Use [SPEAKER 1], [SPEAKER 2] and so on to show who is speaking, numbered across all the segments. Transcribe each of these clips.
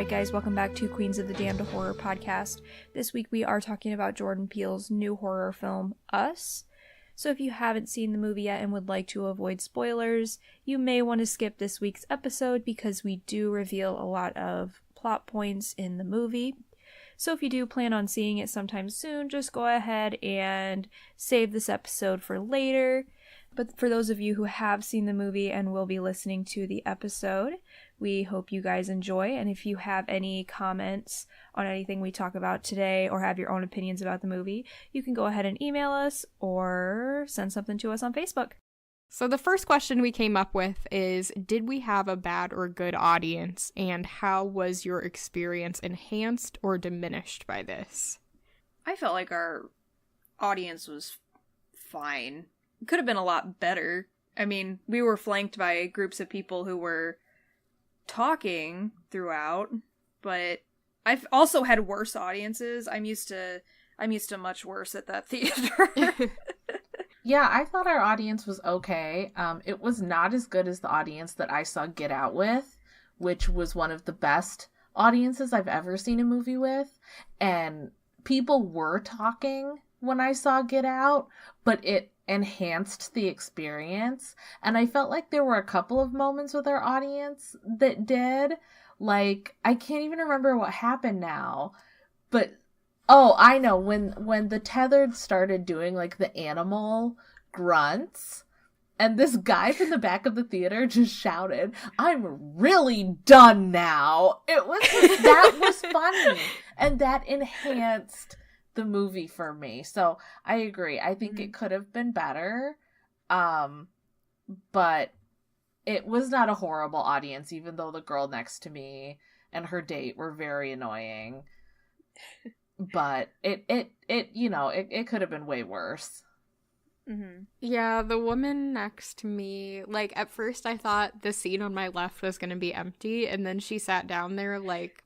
[SPEAKER 1] Alright guys, welcome back to Queens of the Damned Horror Podcast. This week we are talking about Jordan Peele's new horror film, Us. So if you haven't seen the movie yet and would like to avoid spoilers, you may want to skip this week's episode because we do reveal a lot of plot points in the movie. So if you do plan on seeing it sometime soon, just go ahead and save this episode for later. But for those of you who have seen the movie and will be listening to the episode, we hope you guys enjoy. And if you have any comments on anything we talk about today or have your own opinions about the movie, you can go ahead and email us or send something to us on Facebook.
[SPEAKER 2] So the first question we came up with is, did we have a bad or good audience? And how was your experience enhanced or diminished by this?
[SPEAKER 1] I felt like our audience was fine. Could have been a lot better. I mean, we were flanked by groups of people who were talking throughout, but I've also had worse audiences. I'm used to much worse at that theater.
[SPEAKER 3] Yeah, I thought our audience was okay. It was not as good as the audience that I saw Get Out with, which was one of the best audiences I've ever seen a movie with. And people were talking when I saw Get Out, but it enhanced the experience. And I felt like there were a couple of moments with our audience that did. Like, I can't even remember what happened now, but oh, I know, when the tethered started doing like the animal grunts, and this guy from the back of the theater just shouted, "I'm really done now." That was funny, and that enhanced the movie for me. So I agree. I think it could have been better, but it was not a horrible audience, even though the girl next to me and her date were very annoying. But it could have been way worse.
[SPEAKER 2] Mm-hmm. Yeah, the woman next to me, like, at first I thought the seat on my left was going to be empty, and then she sat down there, like,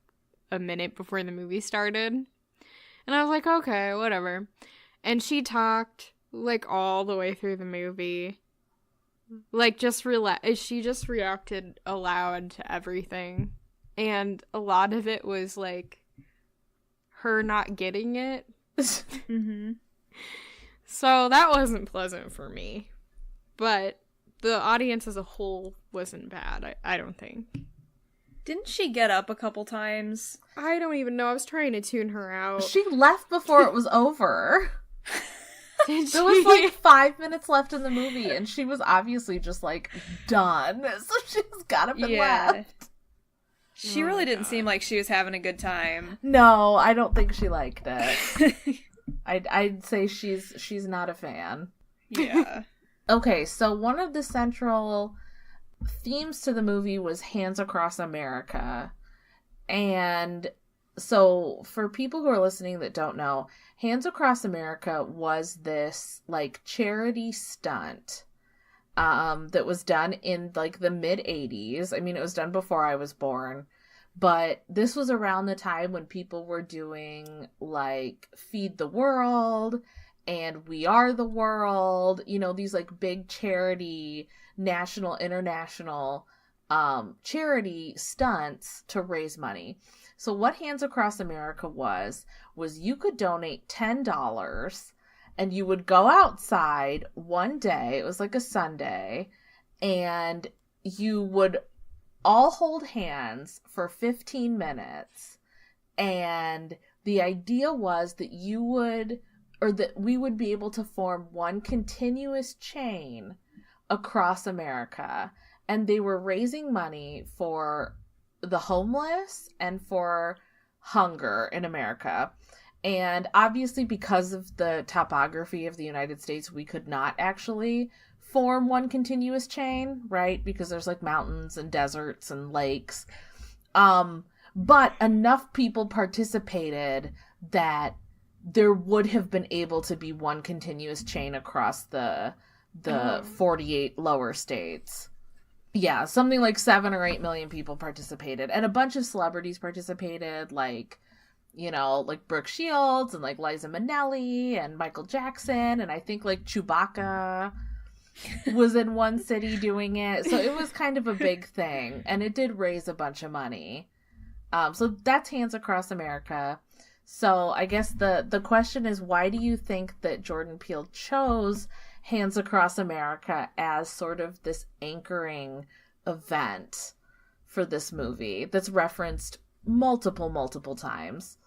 [SPEAKER 2] a minute before the movie started. And I was like, okay, whatever. And she talked, like, all the way through the movie. Like, she just reacted aloud to everything. And a lot of it was, like, her not getting it.
[SPEAKER 1] Mm-hmm.
[SPEAKER 2] So that wasn't pleasant for me. But the audience as a whole wasn't bad, I don't think.
[SPEAKER 1] Didn't she get up a couple times?
[SPEAKER 2] I don't even know. I was trying to tune her out.
[SPEAKER 3] She left before it was over.
[SPEAKER 2] Did
[SPEAKER 3] There was like 5 minutes left in the movie, and she was obviously just like done. So she just got up and left.
[SPEAKER 1] She really didn't seem like she was having a good time.
[SPEAKER 3] No, I don't think she liked it. I'd say she's not a fan.
[SPEAKER 1] Yeah.
[SPEAKER 3] Okay, so one of the central themes to the movie was Hands Across America. And so for people who are listening that don't know, Hands Across America was this like charity stunt that was done in like the mid 80s. I mean, it was done before I was born, but this was around the time when people were doing like Feed the World and We Are the World, you know, these like big charity, national, international charity stunts to raise money. So what Hands Across America was you could donate $10 and you would go outside one day, it was like a Sunday, and you would all hold hands for 15 minutes. And the idea was that we would be able to form one continuous chain across America. And they were raising money for the homeless and for hunger in America. And obviously, because of the topography of the United States, we could not actually form one continuous chain, right? Because there's like mountains and deserts and lakes. But enough people participated that there would have been able to be one continuous chain across the 48 lower states. Yeah, something like 7 or 8 million people participated. And a bunch of celebrities participated, like, you know, like Brooke Shields and like Liza Minnelli and Michael Jackson. And I think like Chewbacca was in one city doing it. So it was kind of a big thing. And it did raise a bunch of money. So that's Hands Across America. So I guess the question is, why do you think that Jordan Peele chose Hands Across America as sort of this anchoring event for this movie that's referenced multiple times?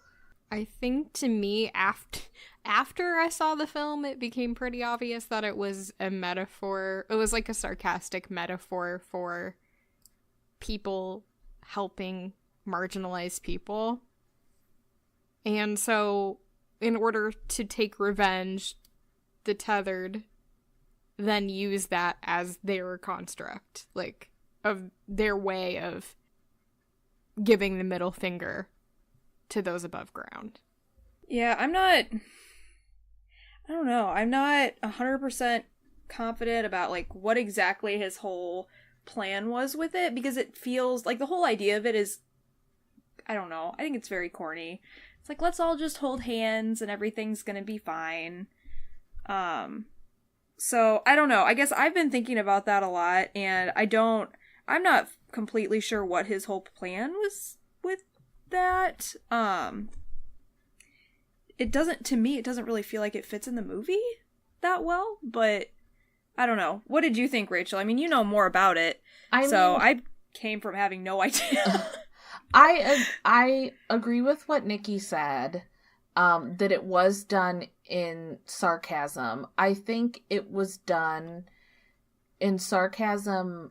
[SPEAKER 2] I think to me, after I saw the film, it became pretty obvious that it was a metaphor. It was like a sarcastic metaphor for people helping marginalized people. And so, in order to take revenge, the tethered then use that as their construct, like, of their way of giving the middle finger to those above ground.
[SPEAKER 1] Yeah, I'm not 100% confident about, like, what exactly his whole plan was with it, because it feels like the whole idea of it is, I don't know, I think it's very corny. It's like, let's all just hold hands and everything's gonna be fine. So, I don't know. I guess I've been thinking about that a lot, and I'm not completely sure what his whole plan was with that. It doesn't really feel like it fits in the movie that well, but I don't know. What did you think, Rachel? I mean, you know more about it. I came from having no idea.
[SPEAKER 3] I agree with what Nikki said, that it was done in sarcasm. I think it was done in sarcasm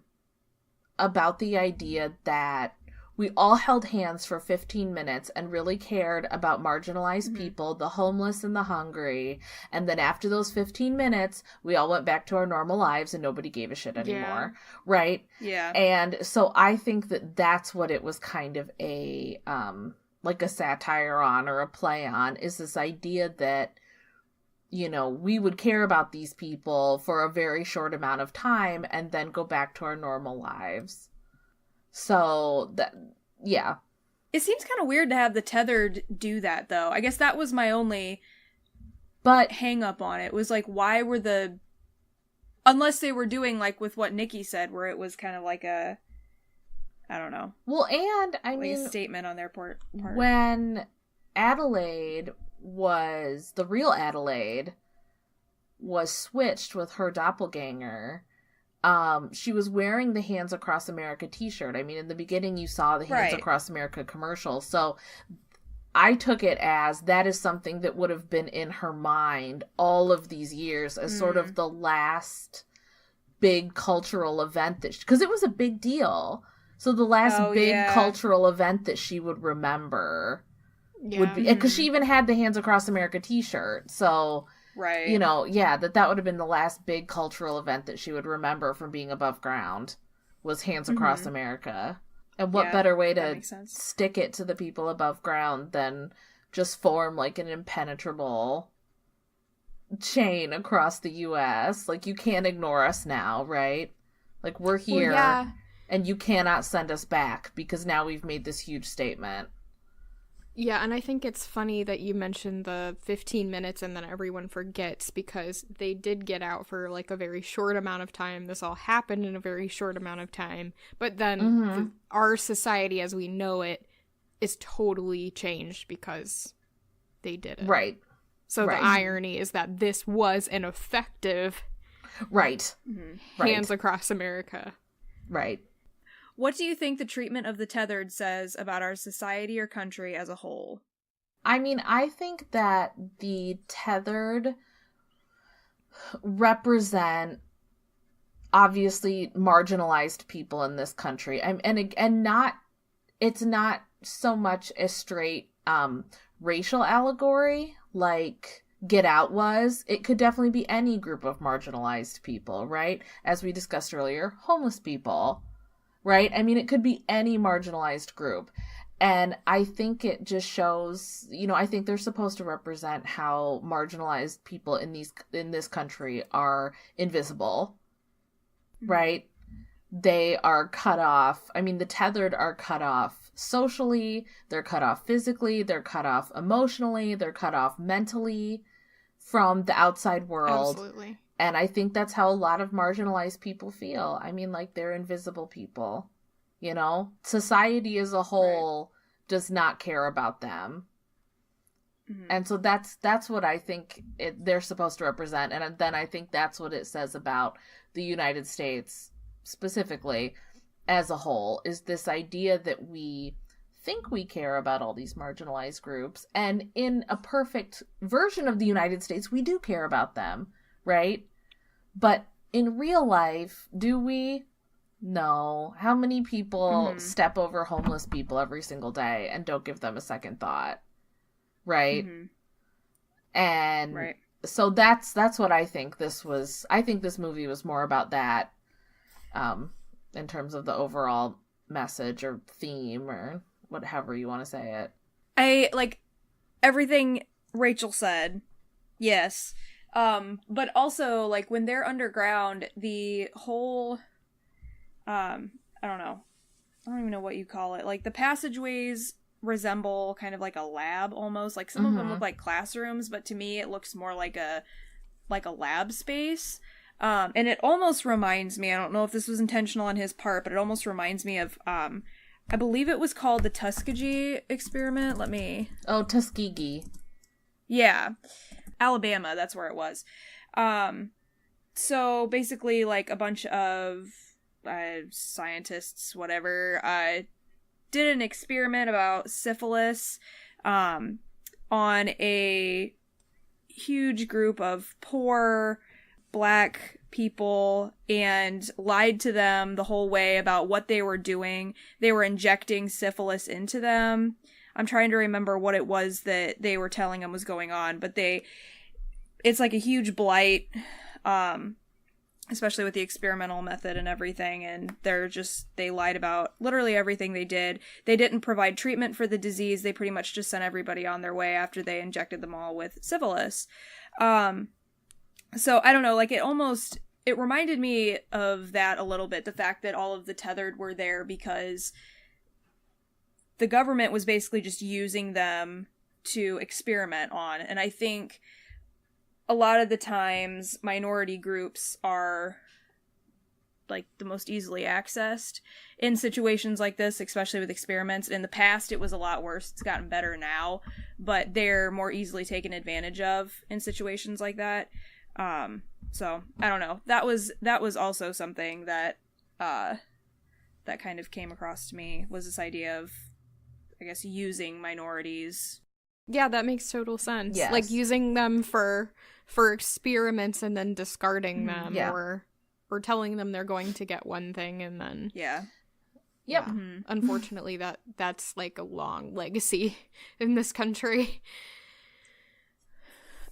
[SPEAKER 3] about the idea that we all held hands for 15 minutes and really cared about marginalized people, the homeless and the hungry. And then after those 15 minutes, we all went back to our normal lives and nobody gave a shit anymore. Yeah. Right?
[SPEAKER 1] Yeah.
[SPEAKER 3] And so I think that that's what it was kind of a, like a satire on, or a play on, is this idea that, you know, we would care about these people for a very short amount of time and then go back to our normal lives. So, that, yeah.
[SPEAKER 1] It seems kind of weird to have the tethered do that, though. I guess that was my only hang up on it, was like, why were unless they were doing, like, with what Nikki said, where it was kind of like a, I don't know.
[SPEAKER 3] Well, and, I mean,
[SPEAKER 1] a statement on their part.
[SPEAKER 3] When Adelaide the real Adelaide was switched with her doppelganger, she was wearing the Hands Across America t-shirt. I mean, in the beginning you saw the Hands Across America commercial. So I took it as that is something that would have been in her mind all of these years as sort of the last big cultural event because it was a big deal. So the last big cultural event that she would remember would be, because she even had the Hands Across America t-shirt. So,
[SPEAKER 1] right.
[SPEAKER 3] You know, that would have been the last big cultural event that she would remember from being above ground, was Hands Across America. And what better way to stick it to the people above ground than just form like an impenetrable chain across the U.S. Like, you can't ignore us now, right? Like, we're here, and you cannot send us back because now we've made this huge statement.
[SPEAKER 2] Yeah, and I think it's funny that you mentioned the 15 minutes and then everyone forgets, because they did get out for like a very short amount of time. This all happened in a very short amount of time. But then our society as we know it is totally changed because they did it.
[SPEAKER 3] Right.
[SPEAKER 2] So the irony is that this was an effective Hands Across America.
[SPEAKER 3] Right.
[SPEAKER 1] What do you think the treatment of the tethered says about our society or country as a whole?
[SPEAKER 3] I mean, I think that the tethered represent obviously marginalized people in this country. It's not so much a straight racial allegory like Get Out was. It could definitely be any group of marginalized people, right? As we discussed earlier, homeless people. Right? I mean, it could be any marginalized group. And I think it just shows, you know, I think they're supposed to represent how marginalized people in this country are invisible. Right? They are cut off. I mean, the tethered are cut off socially, they're cut off physically, they're cut off emotionally, they're cut off mentally from the outside world.
[SPEAKER 2] Absolutely.
[SPEAKER 3] And I think that's how a lot of marginalized people feel. I mean, like, they're invisible people, you know? Society as a whole does not care about them.
[SPEAKER 1] Mm-hmm.
[SPEAKER 3] And so that's what I think they're supposed to represent. And then I think that's what it says about the United States specifically as a whole, is this idea that we think we care about all these marginalized groups. And in a perfect version of the United States, we do care about them, right? But in real life, do we? No. How many people step over homeless people every single day and don't give them a second thought? Right? And so that's what I think this was. I think this movie was more about that, in terms of the overall message or theme or whatever you want to say it.
[SPEAKER 1] I like everything Rachel said. Yes. But also, like, when they're underground, the whole, I don't know. I don't even know what you call it. Like, the passageways resemble kind of like a lab almost. Like, some of them look like classrooms, but to me it looks more like a lab space. And it almost reminds me, I don't know if this was intentional on his part, but it almost reminds me of, I believe it was called the Tuskegee experiment.
[SPEAKER 3] Oh, Tuskegee.
[SPEAKER 1] Yeah. Alabama, that's where it was. So basically, like, a bunch of scientists, whatever, did an experiment about syphilis on a huge group of poor Black people and lied to them the whole way about what they were doing. They were injecting syphilis into them. I'm trying to remember what it was that they were telling them was going on, but it's like a huge blight, especially with the experimental method and everything, and they lied about literally everything they did. They didn't provide treatment for the disease. They pretty much just sent everybody on their way after they injected them all with syphilis. So I don't know, like, it reminded me of that a little bit, the fact that all of the tethered were there because the government was basically just using them to experiment on. And I think a lot of the times minority groups are, like, the most easily accessed in situations like this, especially with experiments. In the past, it was a lot worse. It's gotten better now, but they're more easily taken advantage of in situations like that. So I don't know. That was also something that that kind of came across to me, was this idea of, I guess, using minorities.
[SPEAKER 2] Yeah, that makes total sense.
[SPEAKER 3] Yes.
[SPEAKER 2] Like, using them for experiments and then discarding them, or telling them they're going to get one thing and then
[SPEAKER 3] Yep.
[SPEAKER 2] Unfortunately, that's like a long legacy in this country.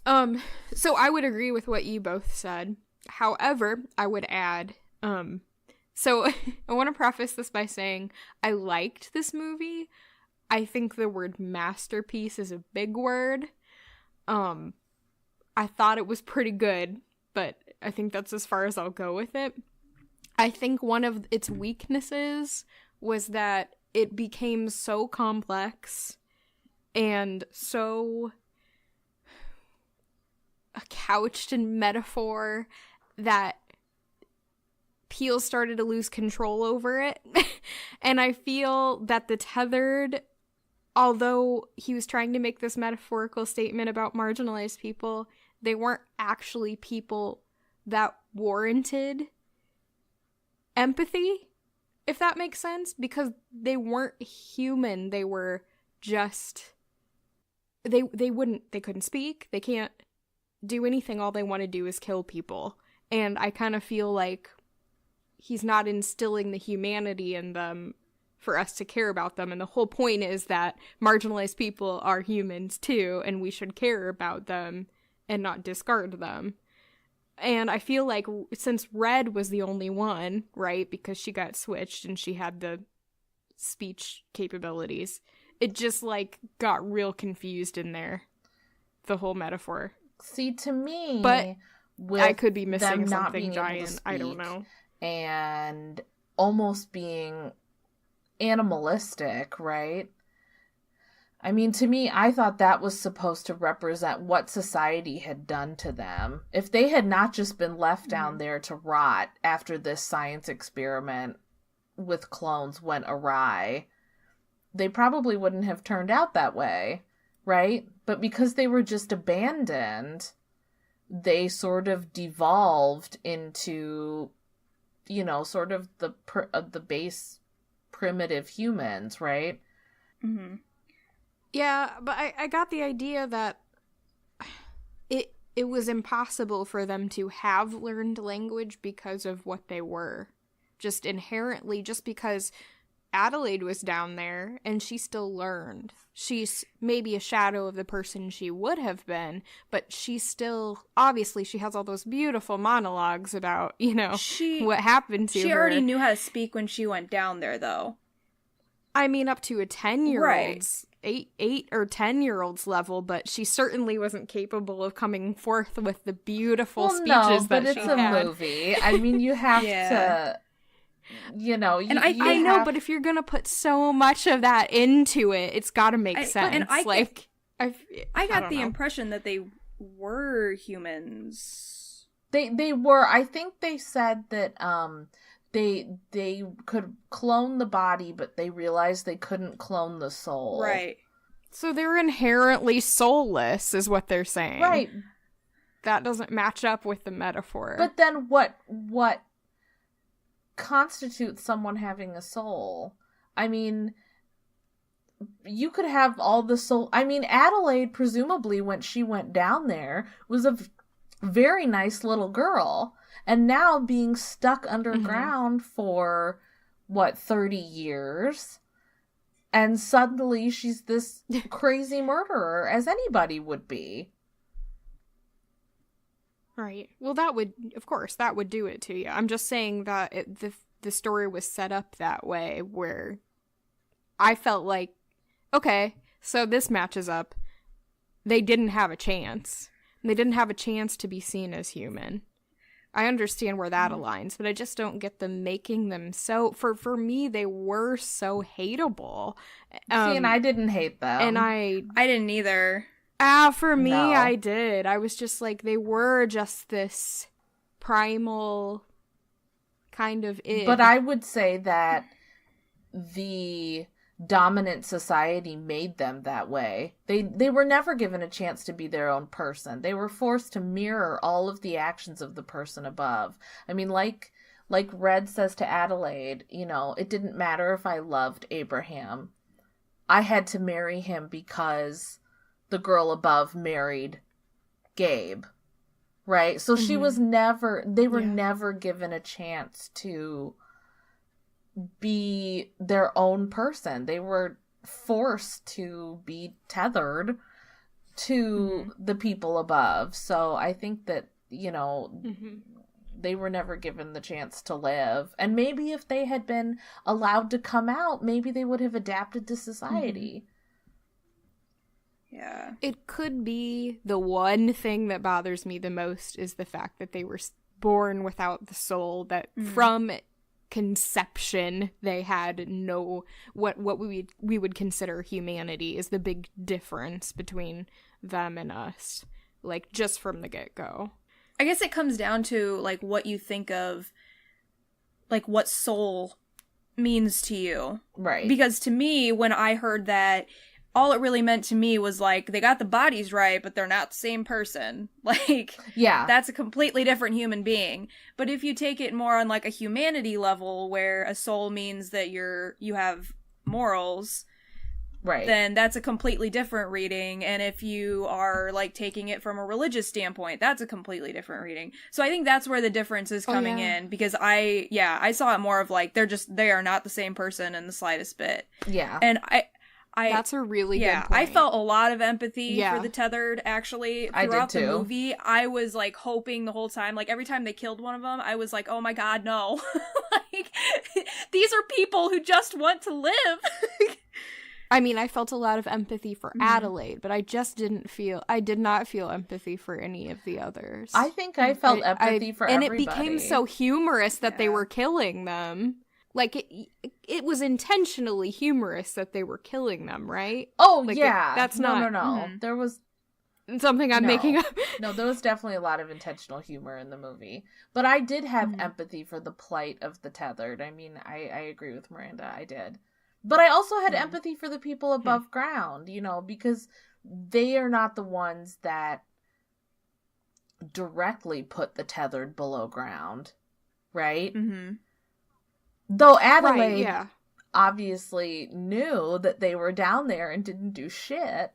[SPEAKER 2] So I would agree with what you both said. However, I would add, so I want to preface this by saying I liked this movie. I think the word masterpiece is a big word. I thought it was pretty good, but I think that's as far as I'll go with it. I think one of its weaknesses was that it became so complex and so couched in metaphor that Peele started to lose control over it. And I feel that the tethered, although he was trying to make this metaphorical statement about marginalized people, they weren't actually people that warranted empathy, if that makes sense, because they weren't human. They were just, they couldn't speak, they can't do anything. All they want to do is kill people. And I kind of feel like he's not instilling the humanity in them for us to care about them. And the whole point is that marginalized people are humans too, and we should care about them and not discard them. And I feel like since Red was the only one, right, because she got switched and she had the speech capabilities, it just, like, got real confused in there, the whole metaphor.
[SPEAKER 3] See, to me,
[SPEAKER 2] but I could be missing
[SPEAKER 3] them not
[SPEAKER 2] something
[SPEAKER 3] being
[SPEAKER 2] giant.
[SPEAKER 3] able to speak
[SPEAKER 2] I don't know.
[SPEAKER 3] And almost being animalistic, right? I mean, to me, I thought that was supposed to represent what society had done to them. If they had not just been left down there to rot after this science experiment with clones went awry, they probably wouldn't have turned out that way, right? But because they were just abandoned, they sort of devolved into, you know, sort of the base primitive humans, right?
[SPEAKER 2] Mm-hmm. Yeah, but I got the idea that it was impossible for them to have learned language because of what they were. Just inherently, just because Adelaide was down there and she still learned. She's maybe a shadow of the person she would have been, but she's still, obviously she has all those beautiful monologues about, you know, what happened to her.
[SPEAKER 1] She already knew how to speak when she went down there, though.
[SPEAKER 2] I mean, up to a 10-year-old's,
[SPEAKER 1] right.
[SPEAKER 2] 8 or 10-year-old's level, but she certainly wasn't capable of coming forth with the beautiful speeches that she had.
[SPEAKER 3] But it's a movie. I mean, you have to, you know.
[SPEAKER 2] And I know, but if you're going to put so much of that into it, it's got to make sense.
[SPEAKER 1] And I got the
[SPEAKER 2] know.
[SPEAKER 1] impression that they were humans.
[SPEAKER 3] They were. I think they said that they could clone the body, but they realized they couldn't clone the soul.
[SPEAKER 1] Right.
[SPEAKER 2] So they're inherently soulless, is what they're saying.
[SPEAKER 3] Right.
[SPEAKER 2] That doesn't match up with the metaphor.
[SPEAKER 3] But then what constitutes someone having a soul? I mean, you could have all the soul. I mean, Adelaide, presumably, when she went down there, was a very nice little girl. And now being stuck underground for, 30 years? And suddenly she's this crazy murderer, as anybody would be.
[SPEAKER 2] Right. Well, that would do it to you. I'm just saying that the story was set up that way, where I felt like, okay, so this matches up. They didn't have a chance. They didn't have a chance to be seen as human. I understand where that aligns, but I just don't get them making them so... For me, they were so hateable.
[SPEAKER 3] See, and I didn't hate them.
[SPEAKER 2] And I
[SPEAKER 1] didn't either.
[SPEAKER 2] For me, no. I did. I was just like, they were just this primal kind of id.
[SPEAKER 3] But I would say that the dominant society made them that way. They were never given a chance to be their own person. They were forced to mirror all of the actions of the person above. I mean, like Red says to Adelaide, you know, it didn't matter if I loved Abraham. I had to marry him because the girl above married Gabe. Right? So she was they were never given a chance to be their own person. They were forced to be tethered to the people above. So I think that, you know, they were never given the chance to live. And maybe if they had been allowed to come out, maybe they would have adapted to society.
[SPEAKER 1] Yeah.
[SPEAKER 2] It could be the one thing that bothers me the most is the fact that they were born without the soul, that from conception they had no what we would consider humanity is the big difference between them and us, like just from the get-go.
[SPEAKER 1] I guess it comes down to like what you think of, like what soul means to you,
[SPEAKER 3] right?
[SPEAKER 1] Because to me, when I heard that, all it really meant to me was like, they got the bodies right, but they're not the same person. Like,
[SPEAKER 3] yeah,
[SPEAKER 1] that's a completely different human being. But if you take it more on like a humanity level, where a soul means that you have morals,
[SPEAKER 3] right,
[SPEAKER 1] then that's a completely different reading. And if you are like taking it from a religious standpoint, that's a completely different reading. So I think that's where the difference is coming in, because I saw it more of like, they are not the same person in the slightest bit.
[SPEAKER 3] Yeah.
[SPEAKER 1] And
[SPEAKER 2] that's a really good point.
[SPEAKER 1] I felt a lot of empathy for the tethered, actually. Throughout the movie, I was, like, hoping the whole time. Like, every time they killed one of them, I was like, oh my god, no. Like, these are people who just want to live.
[SPEAKER 2] I mean, I felt a lot of empathy for Adelaide, but I did not feel empathy for any of the others.
[SPEAKER 3] I think I felt empathy for everybody.
[SPEAKER 2] And it became so humorous that they were killing them. Like, it was intentionally humorous that they were killing them, right?
[SPEAKER 3] Oh,
[SPEAKER 2] like
[SPEAKER 3] yeah.
[SPEAKER 2] That's not...
[SPEAKER 3] No. There was...
[SPEAKER 2] Something I'm making up.
[SPEAKER 3] No, there was definitely a lot of intentional humor in the movie. But I did have empathy for the plight of the tethered. I mean, I agree with Miranda. I did. But I also had empathy for the people above ground, you know, because they are not the ones that directly put the tethered below ground, right?
[SPEAKER 1] Mm-hmm.
[SPEAKER 3] Though Adelaide
[SPEAKER 2] Right, yeah.
[SPEAKER 3] obviously knew that they were down there and didn't do shit.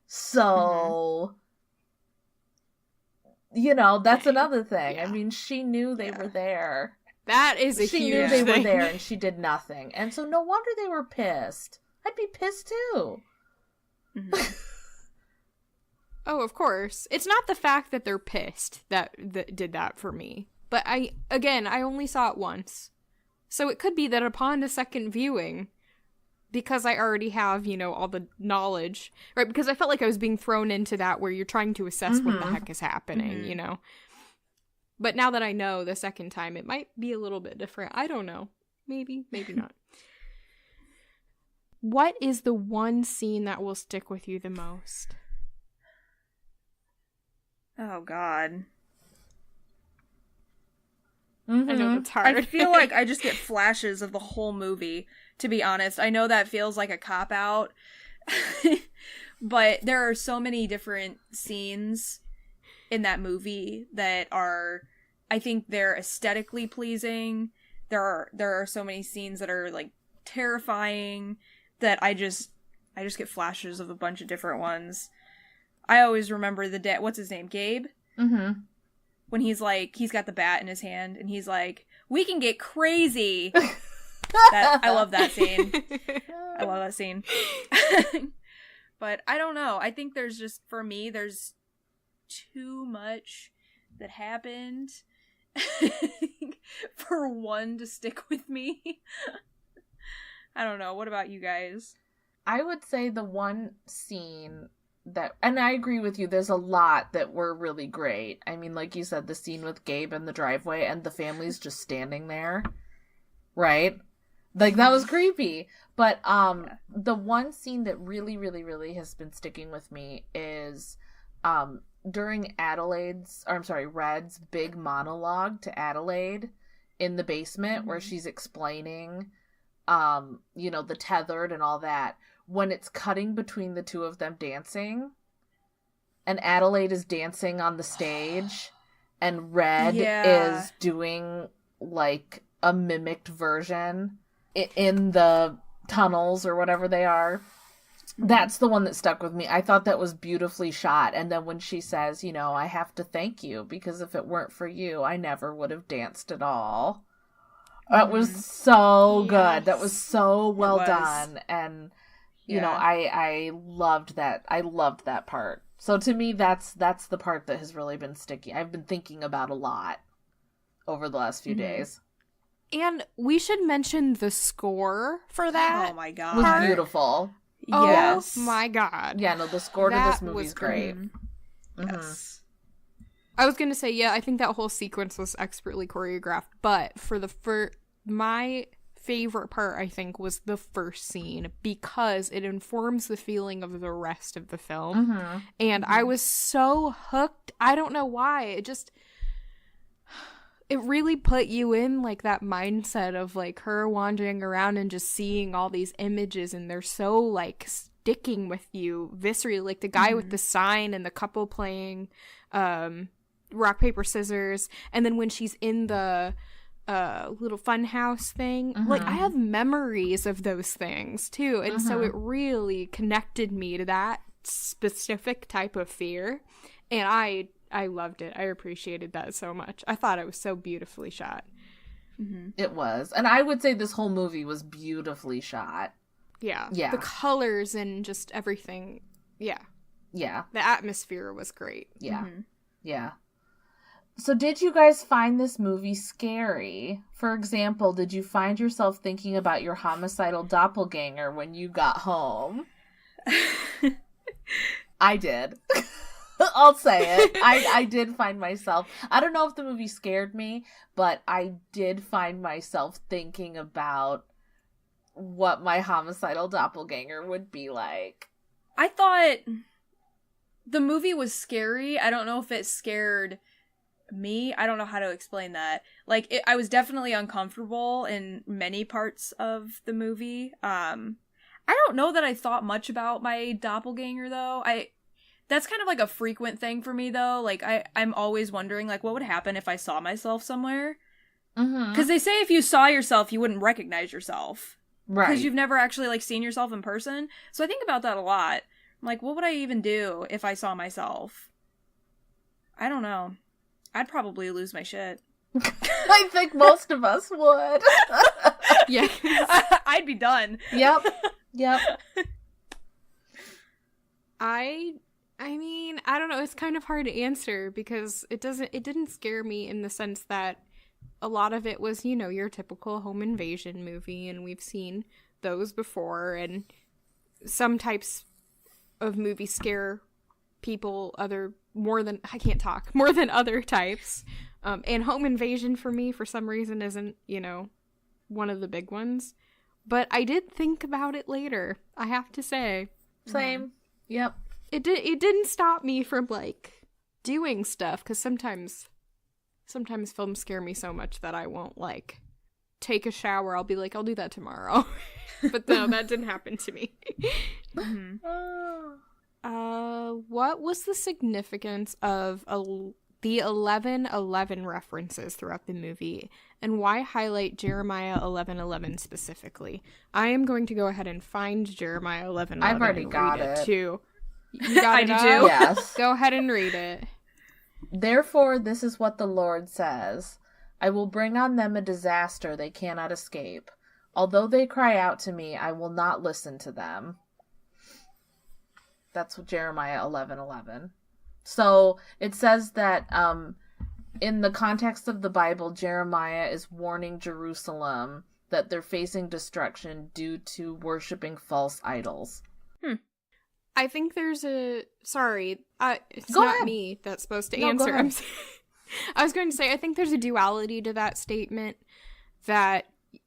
[SPEAKER 3] So, you know, that's another thing.
[SPEAKER 2] Yeah.
[SPEAKER 3] I mean, she knew they were there.
[SPEAKER 2] That is a huge
[SPEAKER 3] She knew they
[SPEAKER 2] thing.
[SPEAKER 3] were there and she did nothing. And so no wonder they were pissed. I'd be pissed too.
[SPEAKER 1] Mm-hmm.
[SPEAKER 2] Oh, of course. It's not the fact that they're pissed that did that for me. But I only saw it once. So it could be that upon a second viewing, because I already have, you know, all the knowledge, right? Because I felt like I was being thrown into that where you're trying to assess what the heck is happening, you know? But now that I know the second time, it might be a little bit different. I don't know. Maybe, maybe not. What is the one scene that will stick with you the most?
[SPEAKER 1] Oh, God.
[SPEAKER 2] I know that's hard.
[SPEAKER 1] I feel like I just get flashes of the whole movie, to be honest. I know that feels like a cop-out, but there are so many different scenes in that movie that are, I think they're aesthetically pleasing. There are so many scenes that are, like, terrifying that I just get flashes of a bunch of different ones. I always remember the dad, what's his name, Gabe?
[SPEAKER 3] Mm-hmm.
[SPEAKER 1] When he's like, he's got the bat in his hand, and he's like, we can get crazy. I love that scene. I love that scene. But I don't know. I think there's just, for me, there's too much that happened for one to stick with me. I don't know. What about you guys?
[SPEAKER 3] I would say the one scene that, and I agree with you, there's a lot that were really great. I mean, like you said, the scene with Gabe in the driveway and the family's just standing there, right? Like, that was creepy. But the one scene that really, really, really has been sticking with me is during Red's big monologue to Adelaide in the basement where she's explaining, you know, the tethered and all that. When it's cutting between the two of them dancing, and Adelaide is dancing on the stage, and Red is doing, like, a mimicked version in the tunnels or whatever they are. That's the one that stuck with me. I thought that was beautifully shot. And then when she says, you know, I have to thank you, because if it weren't for you, I never would have danced at all. That was so good. That was so well done. And you know, I loved that. I loved that part. So to me, that's the part that has really been sticky. I've been thinking about a lot over the last few days.
[SPEAKER 2] And we should mention the score for that.
[SPEAKER 1] Oh my God.
[SPEAKER 3] It was beautiful.
[SPEAKER 1] Yes.
[SPEAKER 2] Oh my God.
[SPEAKER 3] Yeah, no, the score to this movie is great.
[SPEAKER 1] Yes.
[SPEAKER 2] I was going to say, yeah, I think that whole sequence was expertly choreographed, but for my favorite part, I think, was the first scene, because it informs the feeling of the rest of the film. And I was so hooked. I don't know why. It really put you in, like, that mindset of, like, her wandering around and just seeing all these images, and they're so, like, sticking with you viscerally. Like, the guy with the sign and the couple playing rock, paper, scissors, and then when she's in the little fun house thing, like, I have memories of those things too, and so it really connected me to that specific type of fear, and I loved it. I appreciated that so much. I thought it was so beautifully shot.
[SPEAKER 3] It was. And I would say this whole movie was beautifully shot.
[SPEAKER 2] Yeah
[SPEAKER 3] The
[SPEAKER 2] colors and just everything. The atmosphere was great.
[SPEAKER 3] Yeah. So did you guys find this movie scary? For example, did you find yourself thinking about your homicidal doppelganger when you got home? I did. I'll say it. I did find myself, I don't know if the movie scared me, but I did find myself thinking about what my homicidal doppelganger would be like.
[SPEAKER 1] I thought the movie was scary. I don't know if it scared Me? I don't know how to explain that. Like, I was definitely uncomfortable in many parts of the movie. I don't know that I thought much about my doppelganger, though. That's kind of like a frequent thing for me, though. Like, I'm always wondering, like, what would happen if I saw myself somewhere? Because they say if you saw yourself, you wouldn't recognize yourself. Right. Because you've never actually, like, seen yourself in person. So I think about that a lot. I'm like, what would I even do if I saw myself? I don't know. I'd probably lose my shit.
[SPEAKER 3] I think most of us would.
[SPEAKER 1] Yeah. I'd be done.
[SPEAKER 3] Yep.
[SPEAKER 2] I mean, I don't know, it's kind of hard to answer because it didn't scare me in the sense that a lot of it was, your typical home invasion movie, and we've seen those before, and some types of movies scare people more than other types. And home invasion for me, for some reason, isn't, one of the big ones. But I did think about it later, I have to say.
[SPEAKER 3] Same. Yep.
[SPEAKER 2] It didn't stop me from, like, doing stuff, because sometimes films scare me so much that I won't, like, take a shower. I'll be like, I'll do that tomorrow. But no, that didn't happen to me. What was the significance of the 11:11 references throughout the movie, and why highlight Jeremiah 11:11 specifically? I am going to go ahead and find Jeremiah 11:11.
[SPEAKER 3] I've already got it
[SPEAKER 2] too. You got it
[SPEAKER 3] too. Yes.
[SPEAKER 2] Go ahead and read it.
[SPEAKER 3] Therefore, this is what the Lord says: I will bring on them a disaster they cannot escape. Although they cry out to me, I will not listen to them. That's what Jeremiah 11:11. So it says that in the context of the Bible, Jeremiah is warning Jerusalem that they're facing destruction due to worshiping false idols.
[SPEAKER 2] I think there's sorry, it's
[SPEAKER 3] Go
[SPEAKER 2] not
[SPEAKER 3] ahead.
[SPEAKER 2] me that's supposed to answer. I was going to say, I think there's a duality to that statement, that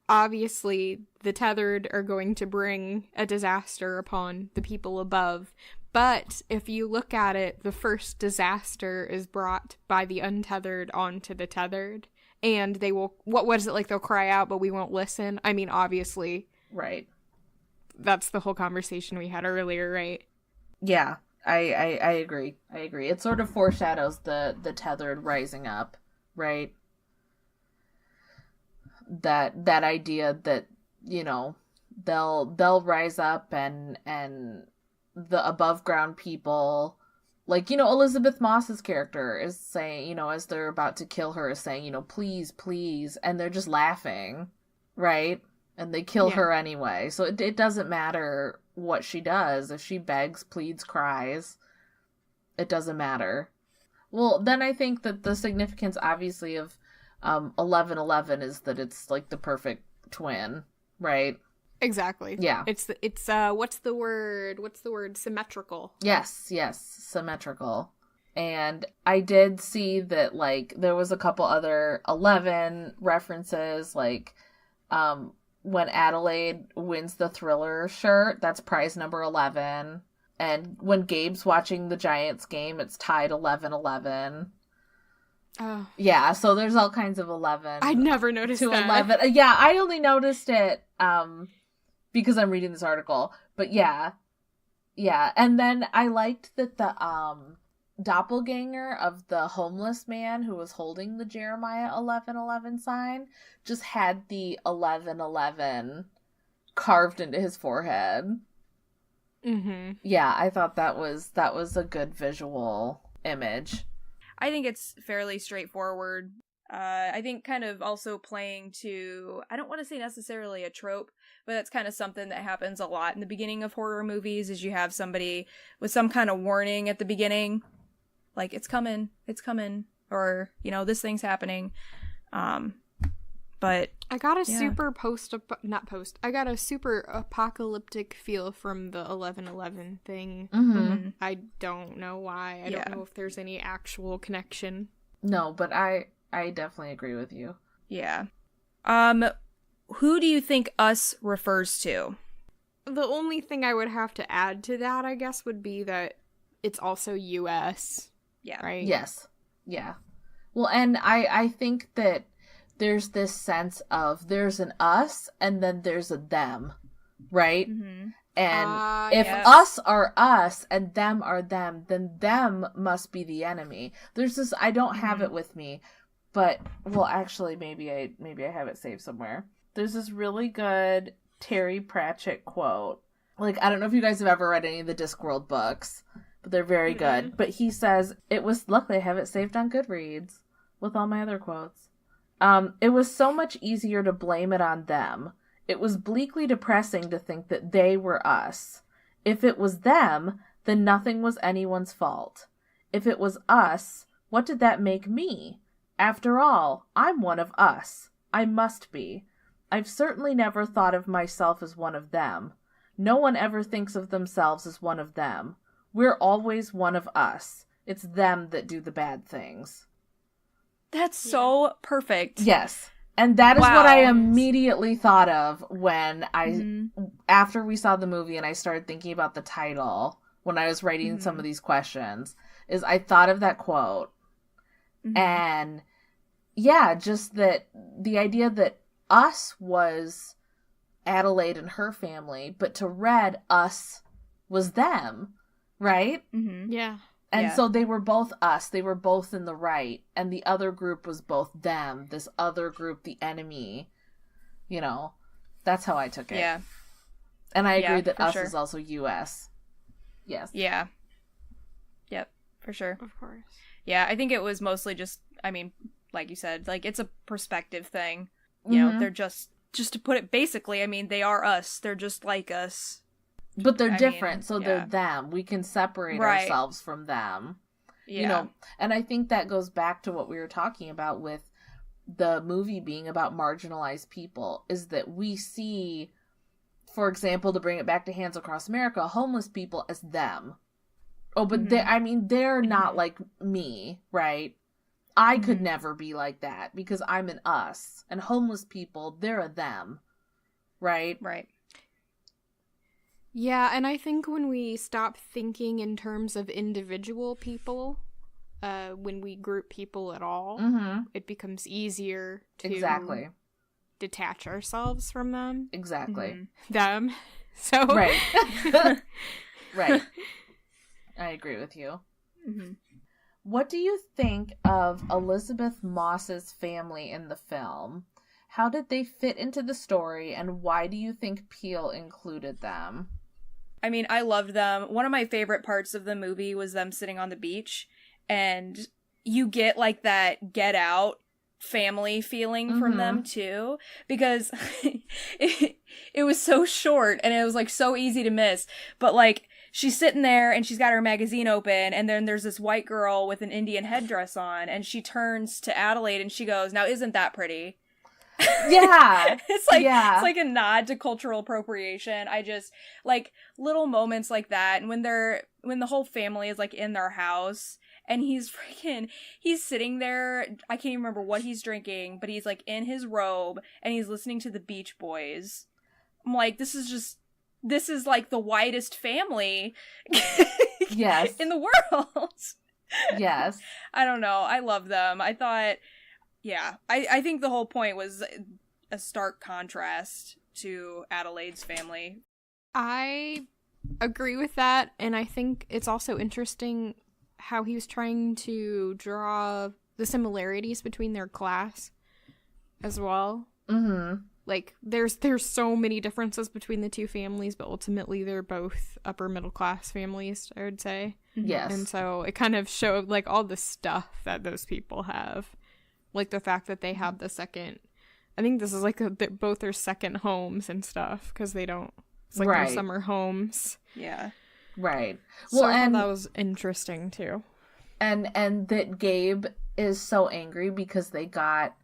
[SPEAKER 2] obviously the tethered are going to bring a disaster upon the people above. But if you look at it, the first disaster is brought by the untethered onto the tethered. And they will, what was it like? They'll cry out, but we won't listen. I mean, obviously.
[SPEAKER 3] Right.
[SPEAKER 2] That's the whole conversation we had earlier, right?
[SPEAKER 3] Yeah, I agree. I agree. It sort of foreshadows the tethered rising up, right? That idea that, they'll rise up and the above ground people, like, Elizabeth Moss's character is saying, as they're about to kill her, is saying, please, please, and they're just laughing, right? And they kill her anyway. So it doesn't matter what she does. If she begs, pleads, cries, it doesn't matter. Well, then I think that the significance, obviously, of 11:11 is that it's like the perfect twin, right?
[SPEAKER 2] Exactly.
[SPEAKER 3] Yeah.
[SPEAKER 2] It's what's the word? Symmetrical.
[SPEAKER 3] Yes, symmetrical. And I did see that, like, there was a couple other 11 references, like, when Adelaide wins the Thriller shirt, that's prize number 11. And when Gabe's watching the Giants game, it's tied 11:11.
[SPEAKER 2] Oh.
[SPEAKER 3] Yeah, so there's all kinds of 11.
[SPEAKER 2] I never noticed
[SPEAKER 3] to
[SPEAKER 2] that.
[SPEAKER 3] 11. Yeah, I only noticed it because I'm reading this article. But yeah. And then I liked that the doppelganger of the homeless man who was holding the Jeremiah 11:11 sign just had the 11:11 carved into his forehead.
[SPEAKER 2] Mm-hmm.
[SPEAKER 3] Yeah, I thought that was a good visual image.
[SPEAKER 1] I think it's fairly straightforward. I think kind of also playing to, I don't want to say necessarily a trope, but that's kind of something that happens a lot in the beginning of horror movies, is you have somebody with some kind of warning at the beginning, like, it's coming, or, this thing's happening. But
[SPEAKER 2] I got a super I got a super apocalyptic feel from the 11:11 thing.
[SPEAKER 3] Mm-hmm.
[SPEAKER 2] I don't know why. I don't know if there's any actual connection.
[SPEAKER 3] No, but I definitely agree with you.
[SPEAKER 1] Yeah. Who do you think us refers to?
[SPEAKER 2] The only thing I would have to add to that, I guess, would be that it's also US.
[SPEAKER 1] Yeah.
[SPEAKER 2] Right?
[SPEAKER 3] Yes. Yeah. Well, and I think that there's this sense of there's an us and then there's a them, right?
[SPEAKER 1] Mm-hmm.
[SPEAKER 3] And if
[SPEAKER 2] yes.
[SPEAKER 3] us are us and them are them, then them must be the enemy. There's this, I don't have it with me, but, well, actually, maybe I have it saved somewhere. There's this really good Terry Pratchett quote. Like, I don't know if you guys have ever read any of the Discworld books, but they're very good. But he says, luckily I have it saved on Goodreads with all my other quotes. It was so much easier to blame it on them. It was bleakly depressing to think that they were us. If it was them, then nothing was anyone's fault. If it was us, what did that make me? After all, I'm one of us. I must be. I've certainly never thought of myself as one of them. No one ever thinks of themselves as one of them. We're always one of us. It's them that do the bad things.
[SPEAKER 1] That's so perfect.
[SPEAKER 3] Yes. And that is what I immediately thought of when after we saw the movie and I started thinking about the title, when I was writing some of these questions, is I thought of that quote. And yeah, just that the idea that us was Adelaide and her family, but to Red, us was them, right?
[SPEAKER 2] Yeah.
[SPEAKER 3] And so they were both us. They were both in the right. And the other group was both them. This other group, the enemy. You know, that's how I took it.
[SPEAKER 1] Yeah.
[SPEAKER 3] And I agree that us
[SPEAKER 1] sure.
[SPEAKER 3] is also US. Yes.
[SPEAKER 1] Yeah. Yep, for sure.
[SPEAKER 2] Of course.
[SPEAKER 1] Yeah, I think it was mostly just, I mean, like you said, like, it's a perspective thing. You know, they're just to put it basically, I mean, they are us. They're just like us.
[SPEAKER 3] But they're different, so they're them. We can separate ourselves from them.
[SPEAKER 1] Yeah.
[SPEAKER 3] You know, and I think that goes back to what we were talking about with the movie being about marginalized people, is that we see, for example, to bring it back to Hands Across America, homeless people as them. Oh, but they're not like me, right? I could never be like that because I'm an us. And homeless people, they're a them, right?
[SPEAKER 1] Right.
[SPEAKER 2] Yeah, and I think when we stop thinking in terms of individual people, when we group people at all, it becomes easier to detach ourselves from them.
[SPEAKER 3] Exactly.
[SPEAKER 2] Them. So
[SPEAKER 3] right. Right. I agree with you. What do you think of Elizabeth Moss's family in the film? How did they fit into the story, and why do you think Peele included them?
[SPEAKER 1] I mean, I loved them. One of my favorite parts of the movie was them sitting on the beach, and you get like that Get Out family feeling from them too, because it was so short and it was like so easy to miss. But like, she's sitting there and she's got her magazine open, and then there's this white girl with an Indian headdress on, and she turns to Adelaide and she goes, "Now isn't that pretty?"
[SPEAKER 3] Yeah.
[SPEAKER 1] It's like a nod to cultural appropriation. I just like little moments like that. And when the whole family is like in their house and he's sitting there, I can't even remember what he's drinking, but he's like in his robe and he's listening to the Beach Boys. I'm like, this is like the whitest family
[SPEAKER 3] yes.
[SPEAKER 1] in the world.
[SPEAKER 3] Yes.
[SPEAKER 1] I don't know. I love them. I thought, yeah, I think the whole point was a stark contrast to Adelaide's family.
[SPEAKER 2] I agree with that, and I think it's also interesting how he was trying to draw the similarities between their class as well. Like, there's so many differences between the two families, but ultimately they're both upper middle class families, I would say.
[SPEAKER 3] Yes.
[SPEAKER 2] And so it kind of showed, like, all the stuff that those people have. Like, the fact that they have the second... I think this is, like, both their second homes and stuff, because they don't... It's like their summer homes.
[SPEAKER 1] Yeah.
[SPEAKER 3] Right.
[SPEAKER 2] So I thought that was interesting, too.
[SPEAKER 3] And that Gabe is so angry because they got,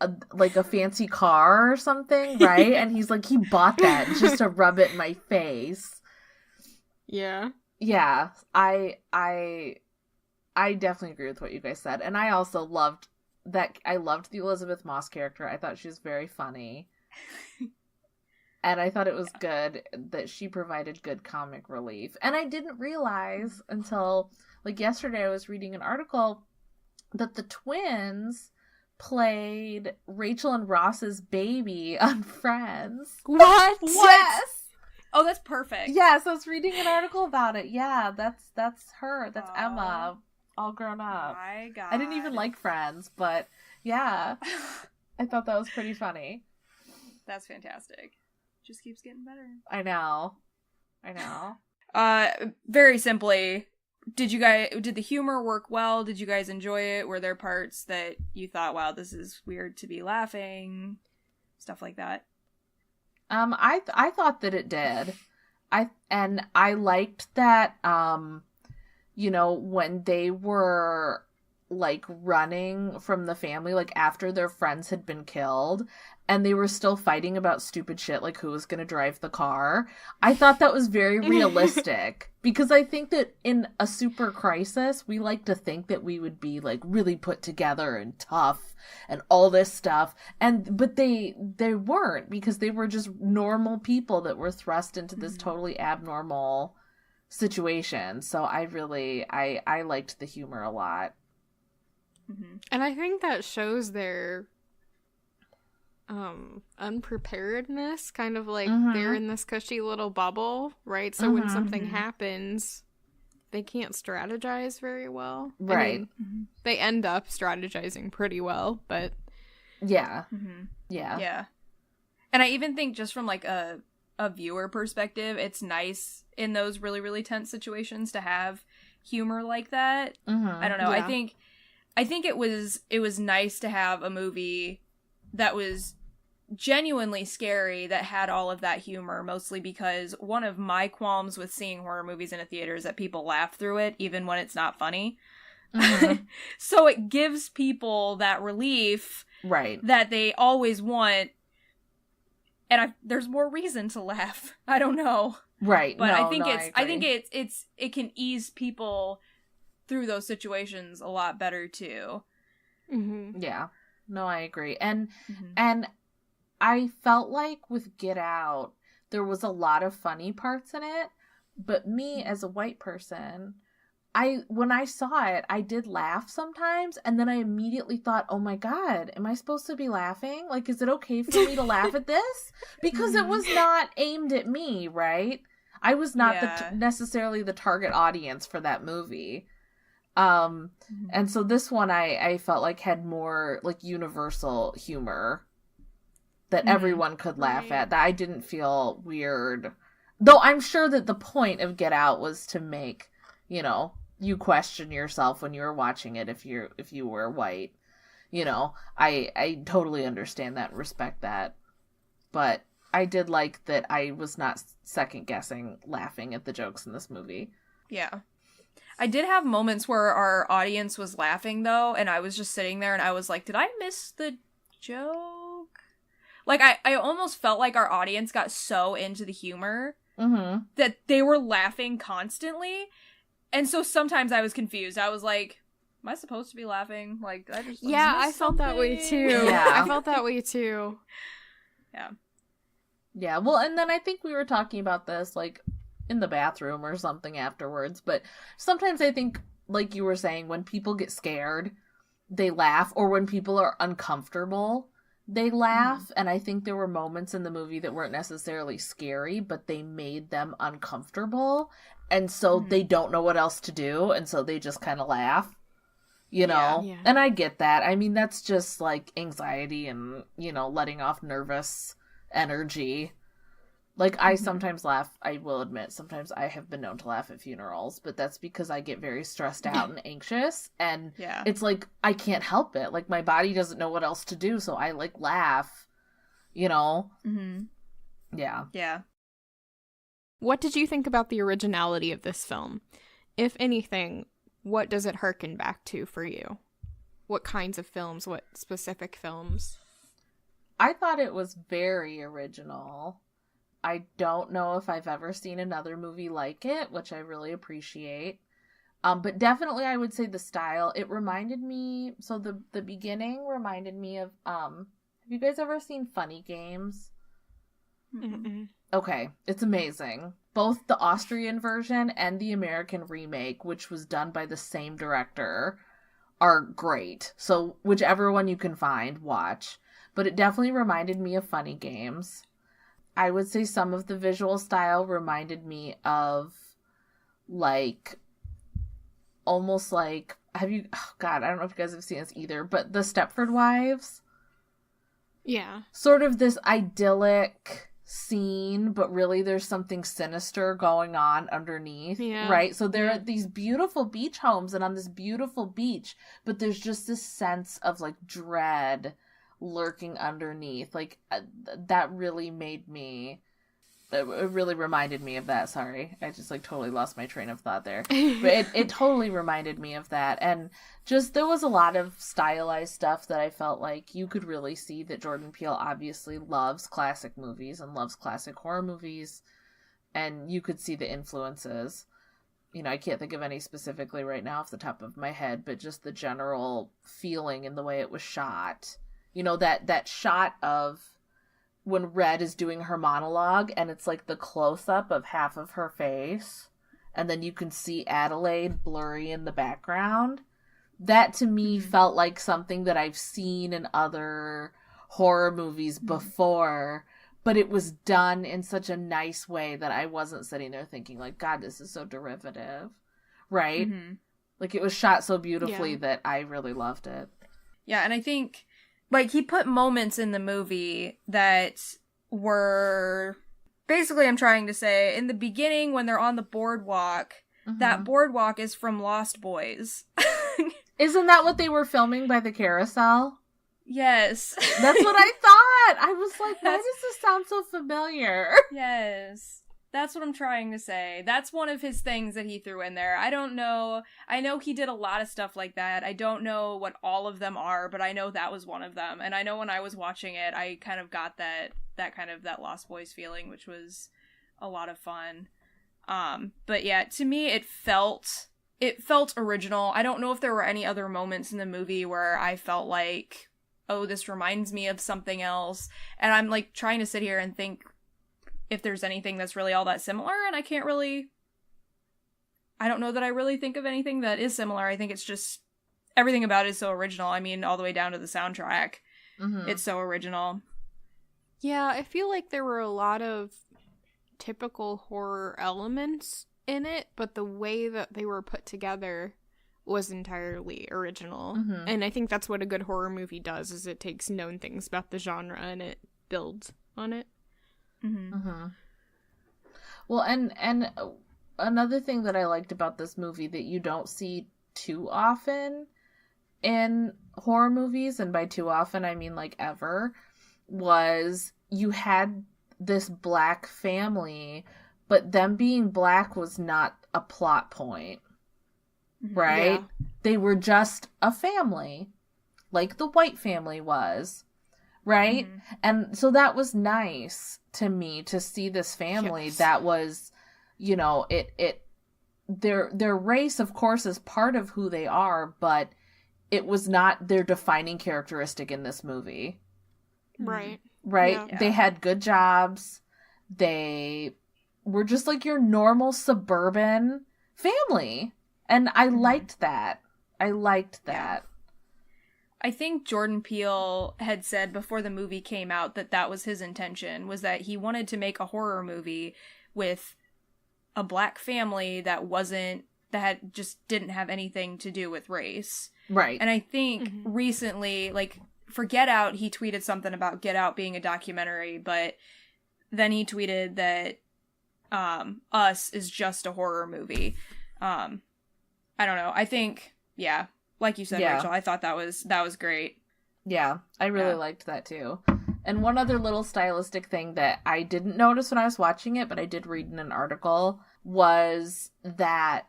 [SPEAKER 3] a fancy car or something, right? And he's like, he bought that just to rub it in my face.
[SPEAKER 2] Yeah.
[SPEAKER 3] Yeah. I definitely agree with what you guys said. And I also loved the Elizabeth Moss character. I thought she was very funny. And I thought it was good that she provided good comic relief. And I didn't realize until, like, yesterday I was reading an article that the twins played Rachel and Ross's baby on Friends.
[SPEAKER 2] What?
[SPEAKER 3] Yes.
[SPEAKER 1] Oh, that's perfect.
[SPEAKER 3] Yes, I was reading an article about it. Yeah, that's her. That's Emma, all grown up.
[SPEAKER 1] My God.
[SPEAKER 3] I didn't even like Friends, but yeah, I thought that was pretty funny.
[SPEAKER 1] That's fantastic. Just keeps getting better.
[SPEAKER 3] I know.
[SPEAKER 1] Very simply, did the humor work well? Did you guys enjoy it? Were there parts that you thought, wow, this is weird to be laughing? Stuff like that.
[SPEAKER 3] I thought that it did. I liked that, when they were like running from the family, like after their friends had been killed, and they were still fighting about stupid shit like who was going to drive the car. I thought that was very realistic because I think that in a super crisis, we like to think that we would be like really put together and tough and all this stuff. But they weren't, because they were just normal people that were thrust into this totally abnormal situation. So I liked the humor a lot.
[SPEAKER 2] And I think that shows their unpreparedness, kind of like they're in this cushy little bubble, right? So when something happens, they can't strategize very well.
[SPEAKER 3] Right.
[SPEAKER 2] I mean, they end up strategizing pretty well, but
[SPEAKER 3] yeah.
[SPEAKER 1] Yeah. And I even think just from like a viewer perspective, it's nice in those really, really tense situations to have humor like that. I don't know.
[SPEAKER 2] Yeah.
[SPEAKER 1] I think it was nice to have a movie that was genuinely scary that had all of that humor, mostly because one of my qualms with seeing horror movies in a theater is that people laugh through it even when it's not funny. So it gives people that relief,
[SPEAKER 3] right,
[SPEAKER 1] that they always want, and there's more reason to laugh. I don't know.
[SPEAKER 3] Right.
[SPEAKER 1] But
[SPEAKER 3] no,
[SPEAKER 1] I think
[SPEAKER 3] I
[SPEAKER 1] think it can ease people through those situations a lot better too.
[SPEAKER 3] Yeah. No, I agree. And I felt like with Get Out, there was a lot of funny parts in it, but me as a white person, when I saw it, I did laugh sometimes, and then I immediately thought, oh my God, am I supposed to be laughing? Like, is it okay for me to laugh at this? Because it was not aimed at me, right? I was not necessarily the target audience for that movie. And so this one I felt like had more like universal humor that everyone could laugh at, that I didn't feel weird. Though I'm sure that the point of Get Out was to make, you question yourself when you were watching it if you were white. I totally understand that and respect that. But I did like that I was not second guessing laughing at the jokes in this movie.
[SPEAKER 1] Yeah. I did have moments where our audience was laughing, though, and I was just sitting there and I was like, did I miss the joke? Like, I almost felt like our audience got so into the humor that they were laughing constantly. And so sometimes I was confused. I was like, am I supposed to be laughing? Like, did I just
[SPEAKER 2] I felt that way too.
[SPEAKER 3] Yeah.
[SPEAKER 2] I felt that way too.
[SPEAKER 1] Yeah.
[SPEAKER 3] Yeah, well, and then I think we were talking about this, like, in the bathroom or something afterwards, but sometimes I think, like you were saying, when people get scared, they laugh, or when people are uncomfortable, they laugh, and I think there were moments in the movie that weren't necessarily scary, but they made them uncomfortable, and so they don't know what else to do, and so they just kind of laugh,
[SPEAKER 2] Yeah.
[SPEAKER 3] And I get that. I mean, that's just, like, anxiety and, letting off nervous energy. Like, I sometimes laugh, I will admit, sometimes I have been known to laugh at funerals, but that's because I get very stressed out and anxious, and it's like, I can't help it. Like, my body doesn't know what else to do, so I, like, laugh, Yeah.
[SPEAKER 1] Yeah.
[SPEAKER 2] What did you think about the originality of this film? If anything, what does it harken back to for you? What kinds of films? What specific films?
[SPEAKER 3] I thought it was very original. I don't know if I've ever seen another movie like it, which I really appreciate. But definitely I would say the style, it reminded me, so the beginning reminded me of, have you guys ever seen Funny Games?
[SPEAKER 2] Mm-mm.
[SPEAKER 3] Okay, it's amazing. Both the Austrian version and the American remake, which was done by the same director, are great. So whichever one you can find, watch. But it definitely reminded me of Funny Games. I would say some of the visual style reminded me of, like, almost like, oh God, I don't know if you guys have seen this either, but the Stepford Wives.
[SPEAKER 2] Yeah.
[SPEAKER 3] Sort of this idyllic scene, but really there's something sinister going on underneath, right? So there are these beautiful beach homes and on this beautiful beach, but there's just this sense of, like, dread lurking underneath. Like, that really made me... It really reminded me of that. Sorry. I just, like, totally lost my train of thought there. But it totally reminded me of that. And just, there was a lot of stylized stuff that I felt like you could really see that Jordan Peele obviously loves classic movies and loves classic horror movies. And you could see the influences. You know, I can't think of any specifically right now off the top of my head, but just the general feeling and the way it was shot. You know, that shot of when Red is doing her monologue and it's like the close-up of half of her face and then you can see Adelaide blurry in the background. That to me felt like something that I've seen in other horror movies before, but it was done in such a nice way that I wasn't sitting there thinking, like, God, this is so derivative, right? Like, it was shot so beautifully that I really loved it.
[SPEAKER 1] Yeah, and I think, like, he put moments in the movie that were... Basically, I'm trying to say, in the beginning, when they're on the boardwalk, that boardwalk is from Lost Boys.
[SPEAKER 3] Isn't that what they were filming by the carousel?
[SPEAKER 1] Yes.
[SPEAKER 3] That's what I thought! I was like, why does this sound so familiar?
[SPEAKER 1] Yes. That's what I'm trying to say. That's one of his things that he threw in there. I don't know. I know he did a lot of stuff like that. I don't know what all of them are, but I know that was one of them. And I know when I was watching it, I kind of got that Lost Boys feeling, which was a lot of fun. But yeah, to me, it felt original. I don't know if there were any other moments in the movie where I felt like, oh, this reminds me of something else. And I'm, like, trying to sit here and think if there's anything that's really all that similar, and I don't know that I really think of anything that is similar. I think it's just, everything about it is so original. I mean, all the way down to the soundtrack. It's so original.
[SPEAKER 2] Yeah, I feel like there were a lot of typical horror elements in it, but the way that they were put together was entirely original. And I think that's what a good horror movie does, is it takes known things about the genre and it builds on it.
[SPEAKER 3] Well, and another thing that I liked about this movie that you don't see too often in horror movies, and by too often I mean like ever, was you had this black family, but them being black was not a plot point, right? Yeah. They were just a family, like the white family was, right? And so that was nice to me to see this family that was, you know, their race, of course, is part of who they are, but it was not their defining characteristic in this movie.
[SPEAKER 2] Right.
[SPEAKER 3] Yeah. They had good jobs. They were just like your normal suburban family. And I liked that. Yeah.
[SPEAKER 1] I think Jordan Peele had said before the movie came out that was his intention, was that he wanted to make a horror movie with a black family that just didn't have anything to do with race.
[SPEAKER 3] Right.
[SPEAKER 1] And I think recently, like, for Get Out, he tweeted something about Get Out being a documentary, but then he tweeted that Us is just a horror movie. I don't know. I think, yeah. Like you said, Rachel, I thought that was great.
[SPEAKER 3] Yeah, I really liked that too. And one other little stylistic thing that I didn't notice when I was watching it, but I did read in an article, was that,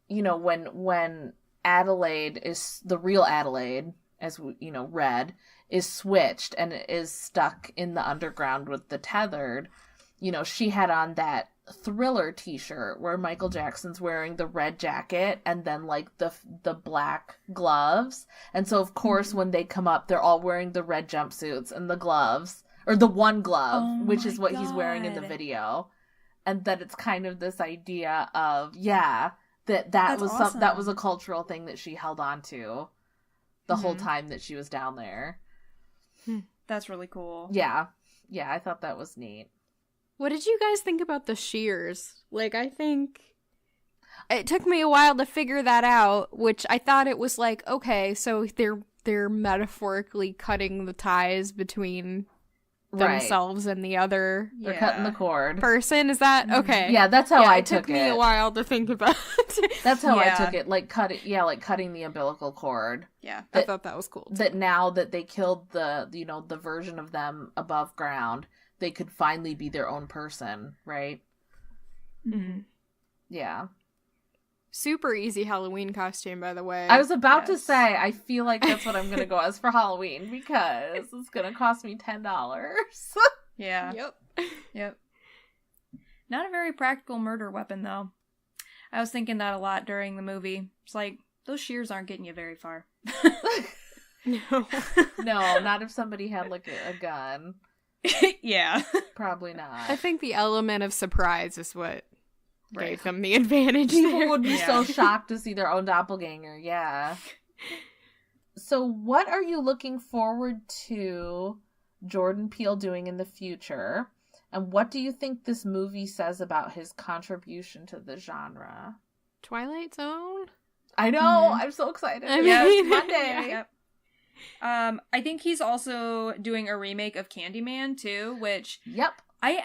[SPEAKER 3] you know, when Adelaide is the real Adelaide, as you know, Red, is switched and is stuck in the underground with the tethered, you know, she had on that Thriller t-shirt where Michael Jackson's wearing the red jacket and then like the black gloves, and so of course when they come up they're all wearing the red jumpsuits and the gloves, or the one glove, which is what he's wearing in the video, and that it's kind of this idea of that was awesome. That was a cultural thing that she held on to, the whole time that she was down there.
[SPEAKER 1] That's really cool.
[SPEAKER 3] Yeah. Yeah, I thought that was neat.
[SPEAKER 2] What did you guys think about the shears? Like, I think it took me a while to figure that out, which I thought it was like, okay, so they're metaphorically cutting the ties between themselves and the other.
[SPEAKER 3] They're cutting the cord.
[SPEAKER 2] Person. Is that okay?
[SPEAKER 3] Yeah, that's how I took it.
[SPEAKER 2] It took me a while to think about it.
[SPEAKER 3] That's how I took it. Like cutting the umbilical cord.
[SPEAKER 2] Yeah, I thought that was cool.
[SPEAKER 3] That now that they killed the version of them above ground, they could finally be their own person, right?
[SPEAKER 2] Mm-hmm.
[SPEAKER 3] Yeah.
[SPEAKER 2] Super easy Halloween costume, by the way.
[SPEAKER 3] I was about to say, I feel like that's what I'm going to go as for Halloween, because it's going to cost me $10.
[SPEAKER 1] Yeah. Yep. Not a very practical murder weapon, though. I was thinking that a lot during the movie. It's like, those shears aren't getting you very far.
[SPEAKER 2] No,
[SPEAKER 3] not if somebody had, like, a gun.
[SPEAKER 1] Yeah.
[SPEAKER 3] Probably not.
[SPEAKER 2] I think the element of surprise is what gave them the advantage.
[SPEAKER 3] People would be so shocked to see their own doppelganger, yeah. So what are you looking forward to Jordan Peele doing in the future? And what do you think this movie says about his contribution to the genre?
[SPEAKER 2] Twilight Zone?
[SPEAKER 3] I know! I'm so excited.
[SPEAKER 2] It's
[SPEAKER 3] Monday!
[SPEAKER 1] Yep. I think he's also doing a remake of Candyman, too, which...
[SPEAKER 3] Yep.
[SPEAKER 1] I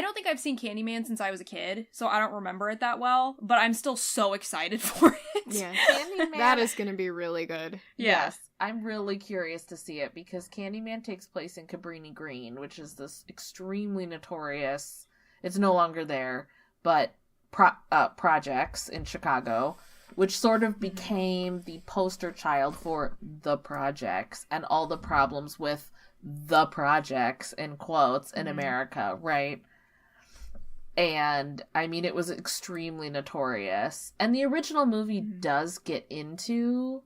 [SPEAKER 1] don't think I've seen Candyman since I was a kid, so I don't remember it that well, but I'm still so excited for it.
[SPEAKER 2] Yeah.
[SPEAKER 3] Candyman...
[SPEAKER 2] That is going to be really good.
[SPEAKER 3] Yes. I'm really curious to see it, because Candyman takes place in Cabrini Green, which is this extremely notorious... It's no longer there, but projects in Chicago, which sort of became the poster child for the projects and all the problems with the projects, in quotes, in America, right? And, I mean, it was extremely notorious. And the original movie does get into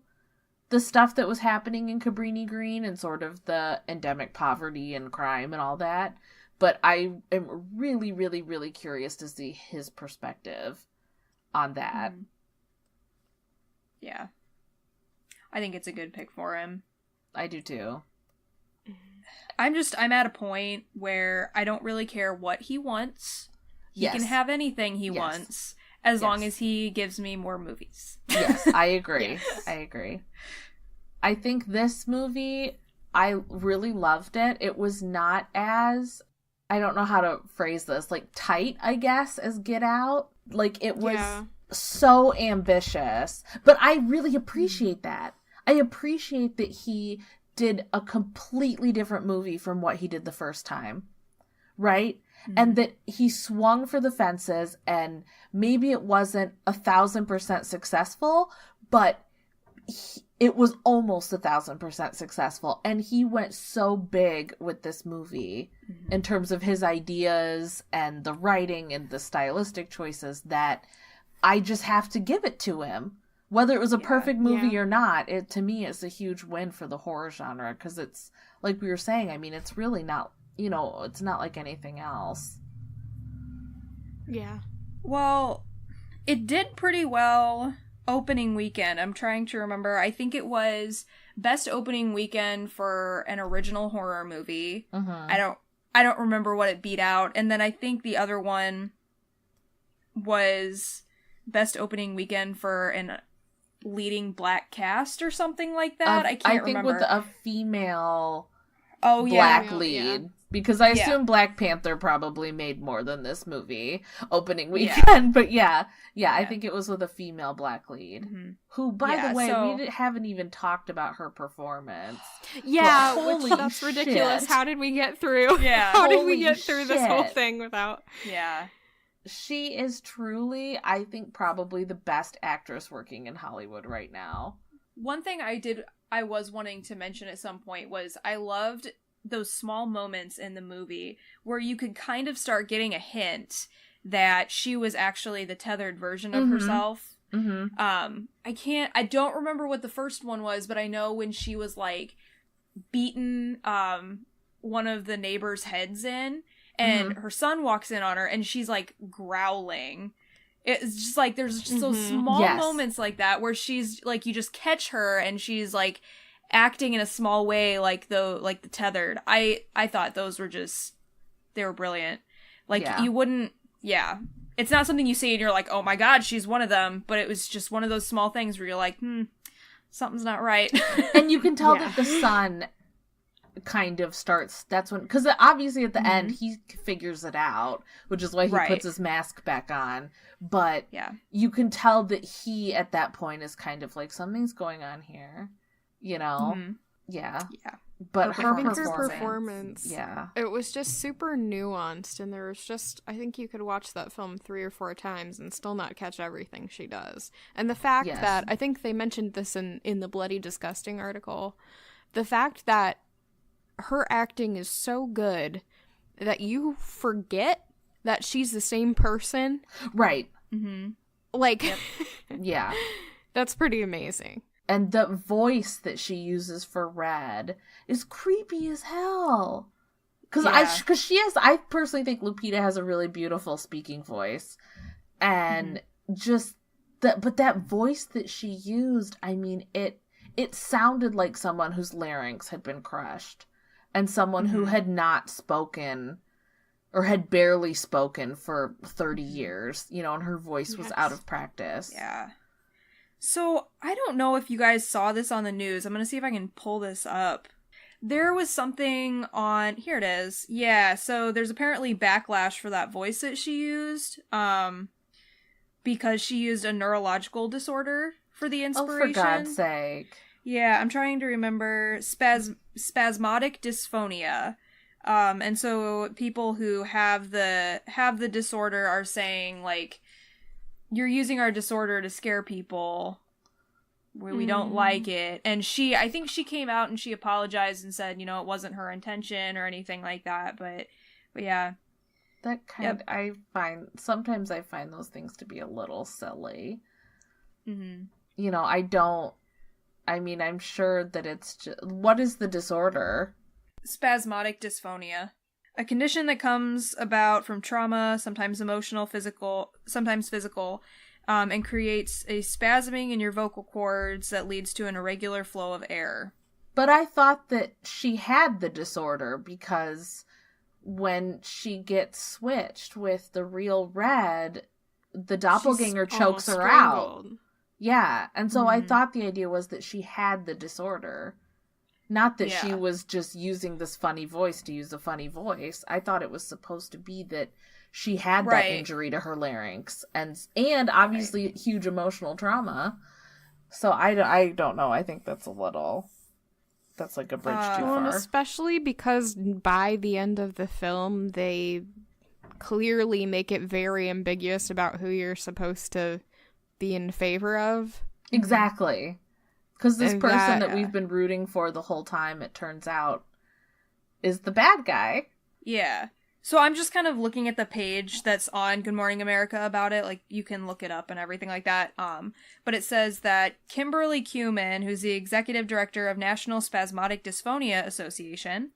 [SPEAKER 3] the stuff that was happening in Cabrini Green and sort of the endemic poverty and crime and all that. But I am really, really, really curious to see his perspective on that.
[SPEAKER 1] Yeah. I think it's a good pick for him.
[SPEAKER 3] I do too.
[SPEAKER 1] I'm at a point where I don't really care what he wants. He can have anything he wants, as long as he gives me more movies.
[SPEAKER 3] Yes, I agree. I agree. I think this movie, I really loved it. It was not as, I don't know how to phrase this, like tight, I guess, as Get Out. Like, it was so ambitious. But I really appreciate that. I appreciate that he did a completely different movie from what he did the first time, right? And that he swung for the fences, and maybe it wasn't 1,000% successful, but it was almost 1,000% successful. And he went so big with this movie in terms of his ideas and the writing and the stylistic choices that I just have to give it to him. Whether it was a perfect movie or not, it to me is a huge win for the horror genre, because it's, like we were saying, I mean, it's really not, it's not like anything else.
[SPEAKER 2] Yeah.
[SPEAKER 1] Well, it did pretty well opening weekend. I'm trying to remember. I think it was best opening weekend for an original horror movie. I don't remember what it beat out. And then I think the other one was best opening weekend for an leading black cast or something like that. I can't remember.
[SPEAKER 3] With a female black lead. Because I assume Black Panther probably made more than this movie opening weekend. But I think it was with a female black lead. Who, by the way, we haven't even talked about her performance.
[SPEAKER 2] Yeah, that's ridiculous. How did we get through?
[SPEAKER 1] Yeah.
[SPEAKER 2] How did we get through this whole thing without...
[SPEAKER 1] Yeah.
[SPEAKER 3] She is truly, I think, probably the best actress working in Hollywood right now.
[SPEAKER 1] One thing I was wanting to mention at some point was I loved those small moments in the movie where you could kind of start getting a hint that she was actually the tethered version of herself. I don't remember what the first one was, but I know when she was like beaten one of the neighbors' heads in, and her son walks in on her and she's like growling, It's just like there's just those small moments like that where she's like, you just catch her and she's like acting in a small way, like the tethered. I thought those were just, they were brilliant. Like you wouldn't, it's not something you see and you're like, oh my god, she's one of them, but it was just one of those small things where you're like, something's not right.
[SPEAKER 3] And you can tell that the son kind of starts, that's when, because obviously at the end he figures it out, which is why he puts his mask back on, but you can tell that he at that point is kind of like, something's going on here, you know. But her performance,
[SPEAKER 2] it was just super nuanced, and there was just, I think you could watch that film 3 or 4 times and still not catch everything she does. And the fact that, I think they mentioned this in the Bloody Disgusting article, the fact that her acting is so good that you forget that she's the same person.
[SPEAKER 3] Right.
[SPEAKER 2] Like, that's pretty amazing.
[SPEAKER 3] And the voice that she uses for Red is creepy as hell. Because I personally think Lupita has a really beautiful speaking voice. And just, but that voice that she used, I mean, it sounded like someone whose larynx had been crushed. And someone who had not spoken, or had barely spoken for 30 years, you know, and her voice was out of practice.
[SPEAKER 1] Yeah. So, I don't know if you guys saw this on the news. I'm going to see if I can pull this up. There was something on... Here it is. Yeah, so there's apparently backlash for that voice that she used, because she used a neurological disorder for the inspiration.
[SPEAKER 3] Oh, for God's sake.
[SPEAKER 1] Yeah, I'm trying to remember spasmodic dysphonia. And so people who have the disorder are saying, like, you're using our disorder to scare people. We don't like it. And I think she came out and she apologized and said, you know, it wasn't her intention or anything like that. But yeah.
[SPEAKER 3] That sometimes I find those things to be a little silly. You know, I'm sure that it's just, what is the disorder?
[SPEAKER 1] Spasmodic dysphonia. A condition that comes about from trauma, sometimes emotional, sometimes physical, and creates a spasming in your vocal cords that leads to an irregular flow of air.
[SPEAKER 3] But I thought that she had the disorder because when she gets switched with the real Red, the doppelganger chokes her out. Yeah, and so I thought the idea was that she had the disorder. Not that she was just using this funny voice to use a funny voice. I thought it was supposed to be that she had that injury to her larynx. And obviously huge emotional trauma. So I don't know. I think that's like a bridge too far.
[SPEAKER 2] And especially because by the end of the film, they clearly make it very ambiguous about who you're supposed to be in favor of.
[SPEAKER 3] Exactly. Because this person that we've been rooting for the whole time, it turns out, is the bad guy.
[SPEAKER 1] Yeah. So I'm just kind of looking at the page that's on Good Morning America about it. Like, you can look it up and everything like that. But it says that Kimberly Kuhlman, who's the executive director of National Spasmodic Dysphonia Association,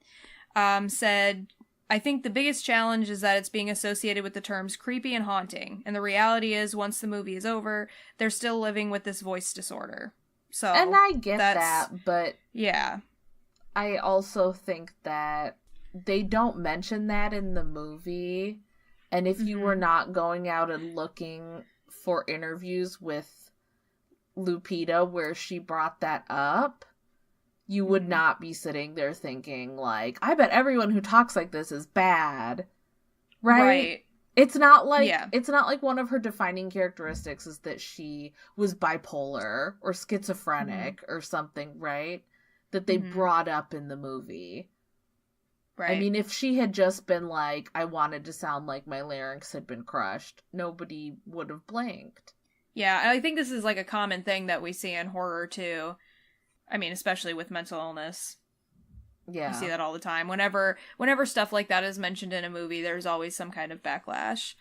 [SPEAKER 1] said, I think the biggest challenge is that it's being associated with the terms creepy and haunting. And the reality is, once the movie is over, they're still living with this voice disorder. So,
[SPEAKER 3] and I get that, but
[SPEAKER 1] yeah,
[SPEAKER 3] I also think that they don't mention that in the movie. And if you were not going out and looking for interviews with Lupita where she brought that up, you would not be sitting there thinking, like, I bet everyone who talks like this is bad. Right? It's not like one of her defining characteristics is that she was bipolar or schizophrenic or something, right? That they brought up in the movie. Right. I mean, if she had just been like, I wanted to sound like my larynx had been crushed, nobody would have blinked.
[SPEAKER 1] Yeah, and I think this is like a common thing that we see in horror too. I mean, especially with mental illness. Yeah. You see that all the time. Whenever stuff like that is mentioned in a movie, there's always some kind of backlash.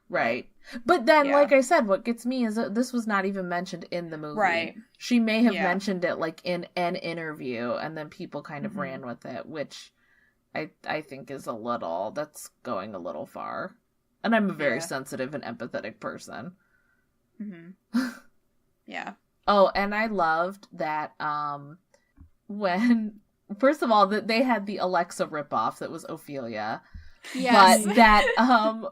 [SPEAKER 3] Right. But then, like I said, what gets me is that this was not even mentioned in the movie. Right. She may have mentioned it, like, in an interview, and then people kind of ran with it, which I think is that's going a little far. And I'm a very sensitive and empathetic person.
[SPEAKER 1] Mm-hmm. Yeah.
[SPEAKER 3] Oh, and I loved that when, first of all, that they had the Alexa ripoff that was Ophelia.
[SPEAKER 2] Yes.
[SPEAKER 3] But that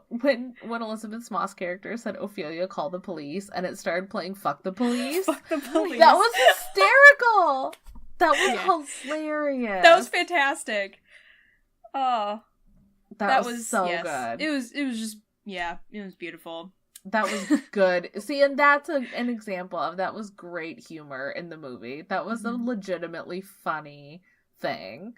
[SPEAKER 3] when Elizabeth Moss character said Ophelia, call the police, and it started playing Fuck the Police.
[SPEAKER 1] Fuck the police.
[SPEAKER 3] That was hysterical. That was hilarious.
[SPEAKER 1] That was fantastic. Oh.
[SPEAKER 3] That was so good.
[SPEAKER 1] It was just, yeah, it was beautiful.
[SPEAKER 3] That was good. See, and that's an example of that was great humor in the movie. That was a legitimately funny thing.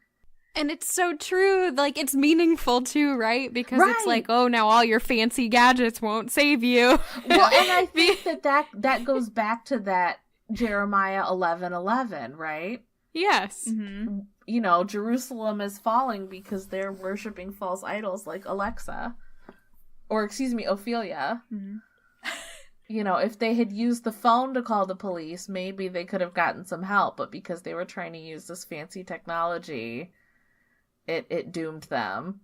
[SPEAKER 2] And it's so true. Like, it's meaningful too, right? Because it's like, oh, now all your fancy gadgets won't save you.
[SPEAKER 3] Well, and I think that goes back to that Jeremiah 11:11, right?
[SPEAKER 2] Yes.
[SPEAKER 1] Mm-hmm.
[SPEAKER 3] You know, Jerusalem is falling because they're worshiping false idols like Alexa. Or, excuse me, Ophelia.
[SPEAKER 1] Mm-hmm.
[SPEAKER 3] You know, if they had used the phone to call the police, maybe they could have gotten some help. But because they were trying to use this fancy technology, it doomed them.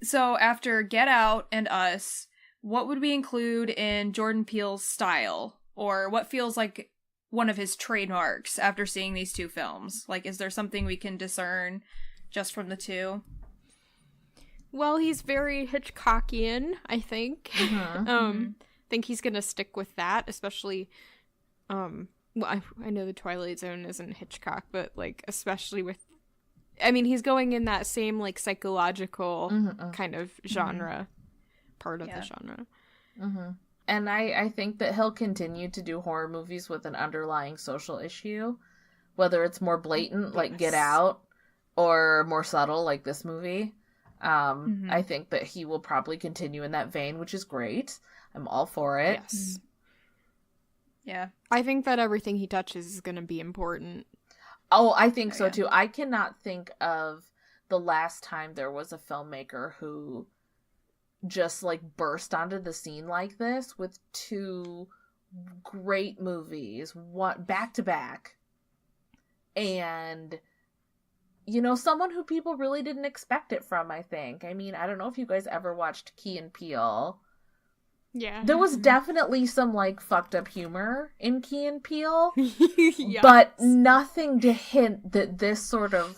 [SPEAKER 1] So after Get Out and Us, what would we include in Jordan Peele's style? Or what feels like one of his trademarks after seeing these two films? Like, is there something we can discern just from the two?
[SPEAKER 2] Well, he's very Hitchcockian, I think.
[SPEAKER 3] Mm-hmm.
[SPEAKER 2] I think he's gonna stick with that, especially well, I know the Twilight Zone isn't Hitchcock, but like especially with, I mean, he's going in that same like psychological kind of genre, part of the genre.
[SPEAKER 3] Mm-hmm. And I think that he'll continue to do horror movies with an underlying social issue, whether it's more blatant like Get Out or more subtle like this movie. I think that he will probably continue in that vein, which is great. I'm all for it.
[SPEAKER 2] Yes.
[SPEAKER 1] Yeah.
[SPEAKER 2] I think that everything he touches is going to be important.
[SPEAKER 3] Oh, I think so too. I cannot think of the last time there was a filmmaker who just like burst onto the scene like this with two great movies, one back to back. And you know, someone who people really didn't expect it from, I think. I mean, I don't know if you guys ever watched Key and Peele.
[SPEAKER 2] Yeah.
[SPEAKER 3] There was definitely some, like, fucked up humor in Key and Peele.
[SPEAKER 2] Yes.
[SPEAKER 3] But nothing to hint that this sort of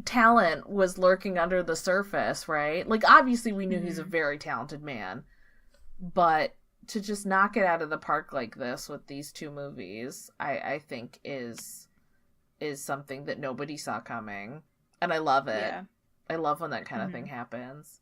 [SPEAKER 3] talent was lurking under the surface, right? Like, obviously we knew he's a very talented man. But to just knock it out of the park like this with these two movies, I think is something that nobody saw coming. And I love it.
[SPEAKER 1] Yeah.
[SPEAKER 3] I love when that kind of thing happens.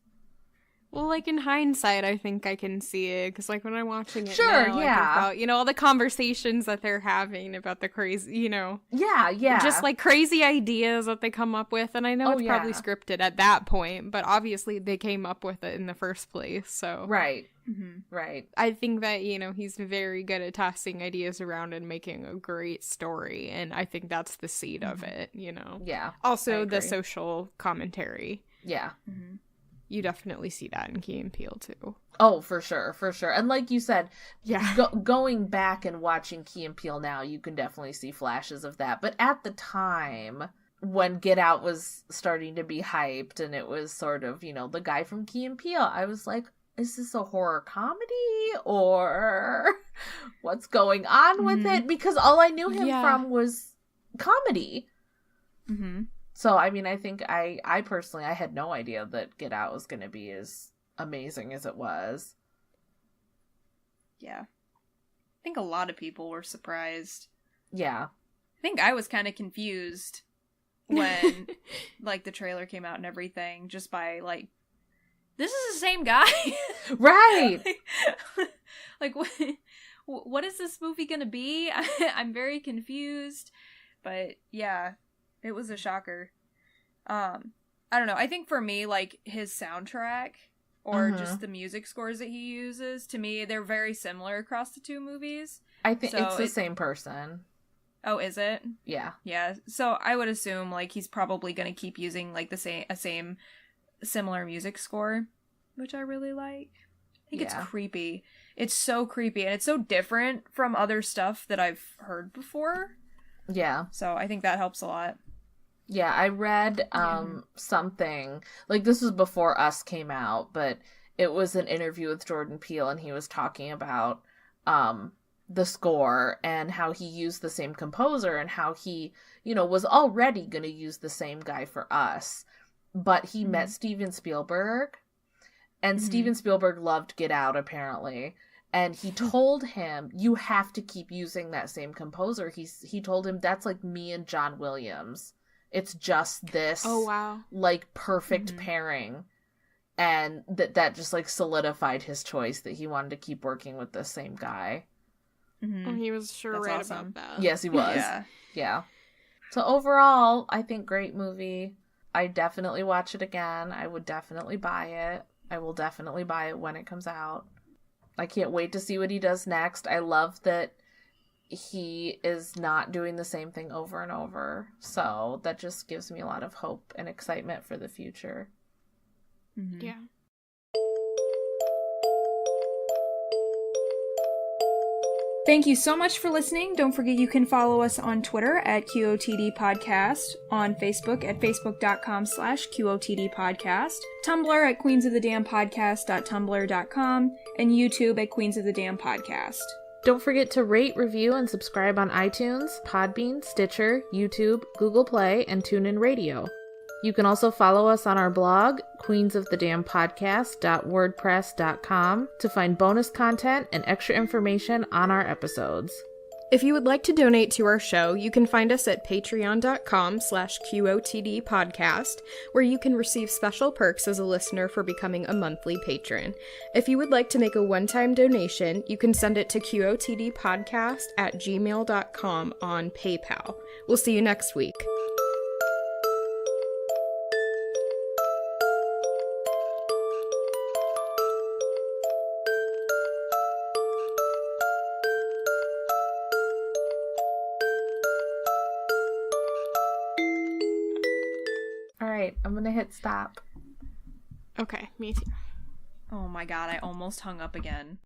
[SPEAKER 2] Well, like, in hindsight, I think I can see it, because, like, when I'm watching it
[SPEAKER 3] Sure,
[SPEAKER 2] now, I think about, you know, all the conversations that they're having about the crazy, you know.
[SPEAKER 3] Yeah.
[SPEAKER 2] Just, like, crazy ideas that they come up with, and I know it's probably scripted at that point, but obviously they came up with it in the first place, so.
[SPEAKER 3] Right.
[SPEAKER 1] Mm-hmm.
[SPEAKER 3] Right.
[SPEAKER 2] I think that, you know, he's very good at tossing ideas around and making a great story, and I think that's the seed of it, you know.
[SPEAKER 3] Yeah.
[SPEAKER 2] Also, the social commentary.
[SPEAKER 3] Yeah.
[SPEAKER 1] Mm-hmm.
[SPEAKER 2] You definitely see that in Key and Peele, too.
[SPEAKER 3] Oh, for sure. And like you said,
[SPEAKER 2] yeah,
[SPEAKER 3] going back and watching Key and Peele now, you can definitely see flashes of that. But at the time, when Get Out was starting to be hyped, and it was sort of, you know, the guy from Key and Peele, I was like, is this a horror comedy? Or what's going on with it? Because all I knew him from was comedy.
[SPEAKER 1] Mm-hmm.
[SPEAKER 3] So, I mean, I think I personally, I had no idea that Get Out was going to be as amazing as it was.
[SPEAKER 1] Yeah. I think a lot of people were surprised.
[SPEAKER 3] Yeah.
[SPEAKER 1] I think I was kind of confused when, like, the trailer came out and everything, just by, like, this is the same guy?
[SPEAKER 3] Right!
[SPEAKER 1] like, what is this movie gonna be? I'm very confused. But, yeah. It was a shocker. I don't know. I think for me, like, his soundtrack or just the music scores that he uses, to me, they're very similar across the two movies.
[SPEAKER 3] I think it's the same person.
[SPEAKER 1] Oh, is it?
[SPEAKER 3] Yeah.
[SPEAKER 1] Yeah. So I would assume, like, he's probably going to keep using, like, a same similar music score, which I really like. I think it's creepy. It's so creepy, and it's so different from other stuff that I've heard before.
[SPEAKER 3] Yeah.
[SPEAKER 1] So I think that helps a lot.
[SPEAKER 3] Yeah, I read something, like, this was before Us came out, but it was an interview with Jordan Peele, and he was talking about the score, and how he used the same composer, and how he, was already going to use the same guy for Us. But he met Steven Spielberg, and Steven Spielberg loved Get Out, apparently. And he told him, you have to keep using that same composer. He told him, that's like me and John Williams. It's just this, like, perfect pairing. And that just, like, solidified his choice that he wanted to keep working with the same guy.
[SPEAKER 2] Oh, he was
[SPEAKER 1] That's
[SPEAKER 2] right
[SPEAKER 1] awesome.
[SPEAKER 2] about that.
[SPEAKER 3] Yes, he was.
[SPEAKER 1] Yeah.
[SPEAKER 3] Yeah. So overall, I think great movie. I definitely watch it again. I would definitely buy it. I will definitely buy it when it comes out. I can't wait to see what he does next. I love that he is not doing the same thing over and over. So that just gives me a lot of hope and excitement for the future.
[SPEAKER 2] Yeah.
[SPEAKER 1] Thank you so much for listening. Don't forget you can follow us on Twitter at QOTD Podcast, on Facebook at facebook.com/QOTD Podcast, Tumblr at queensofthedamnpodcast.tumblr.com, and YouTube at Queens of the Damn Podcast.
[SPEAKER 3] Don't forget to rate, review, and subscribe on iTunes, Podbean, Stitcher, YouTube, Google Play, and TuneIn Radio. You can also follow us on our blog, queensofthedamnpodcast.wordpress.com, to find bonus content and extra information on our episodes.
[SPEAKER 2] If you would like to donate to our show, you can find us at patreon.com/QOTD podcast, where you can receive special perks as a listener for becoming a monthly patron. If you would like to make a one-time donation, you can send it to QOTDpodcast@gmail.com on PayPal. We'll see you next week.
[SPEAKER 3] Alright, I'm gonna hit stop.
[SPEAKER 2] Okay, me too.
[SPEAKER 1] Oh my god, I almost hung up again.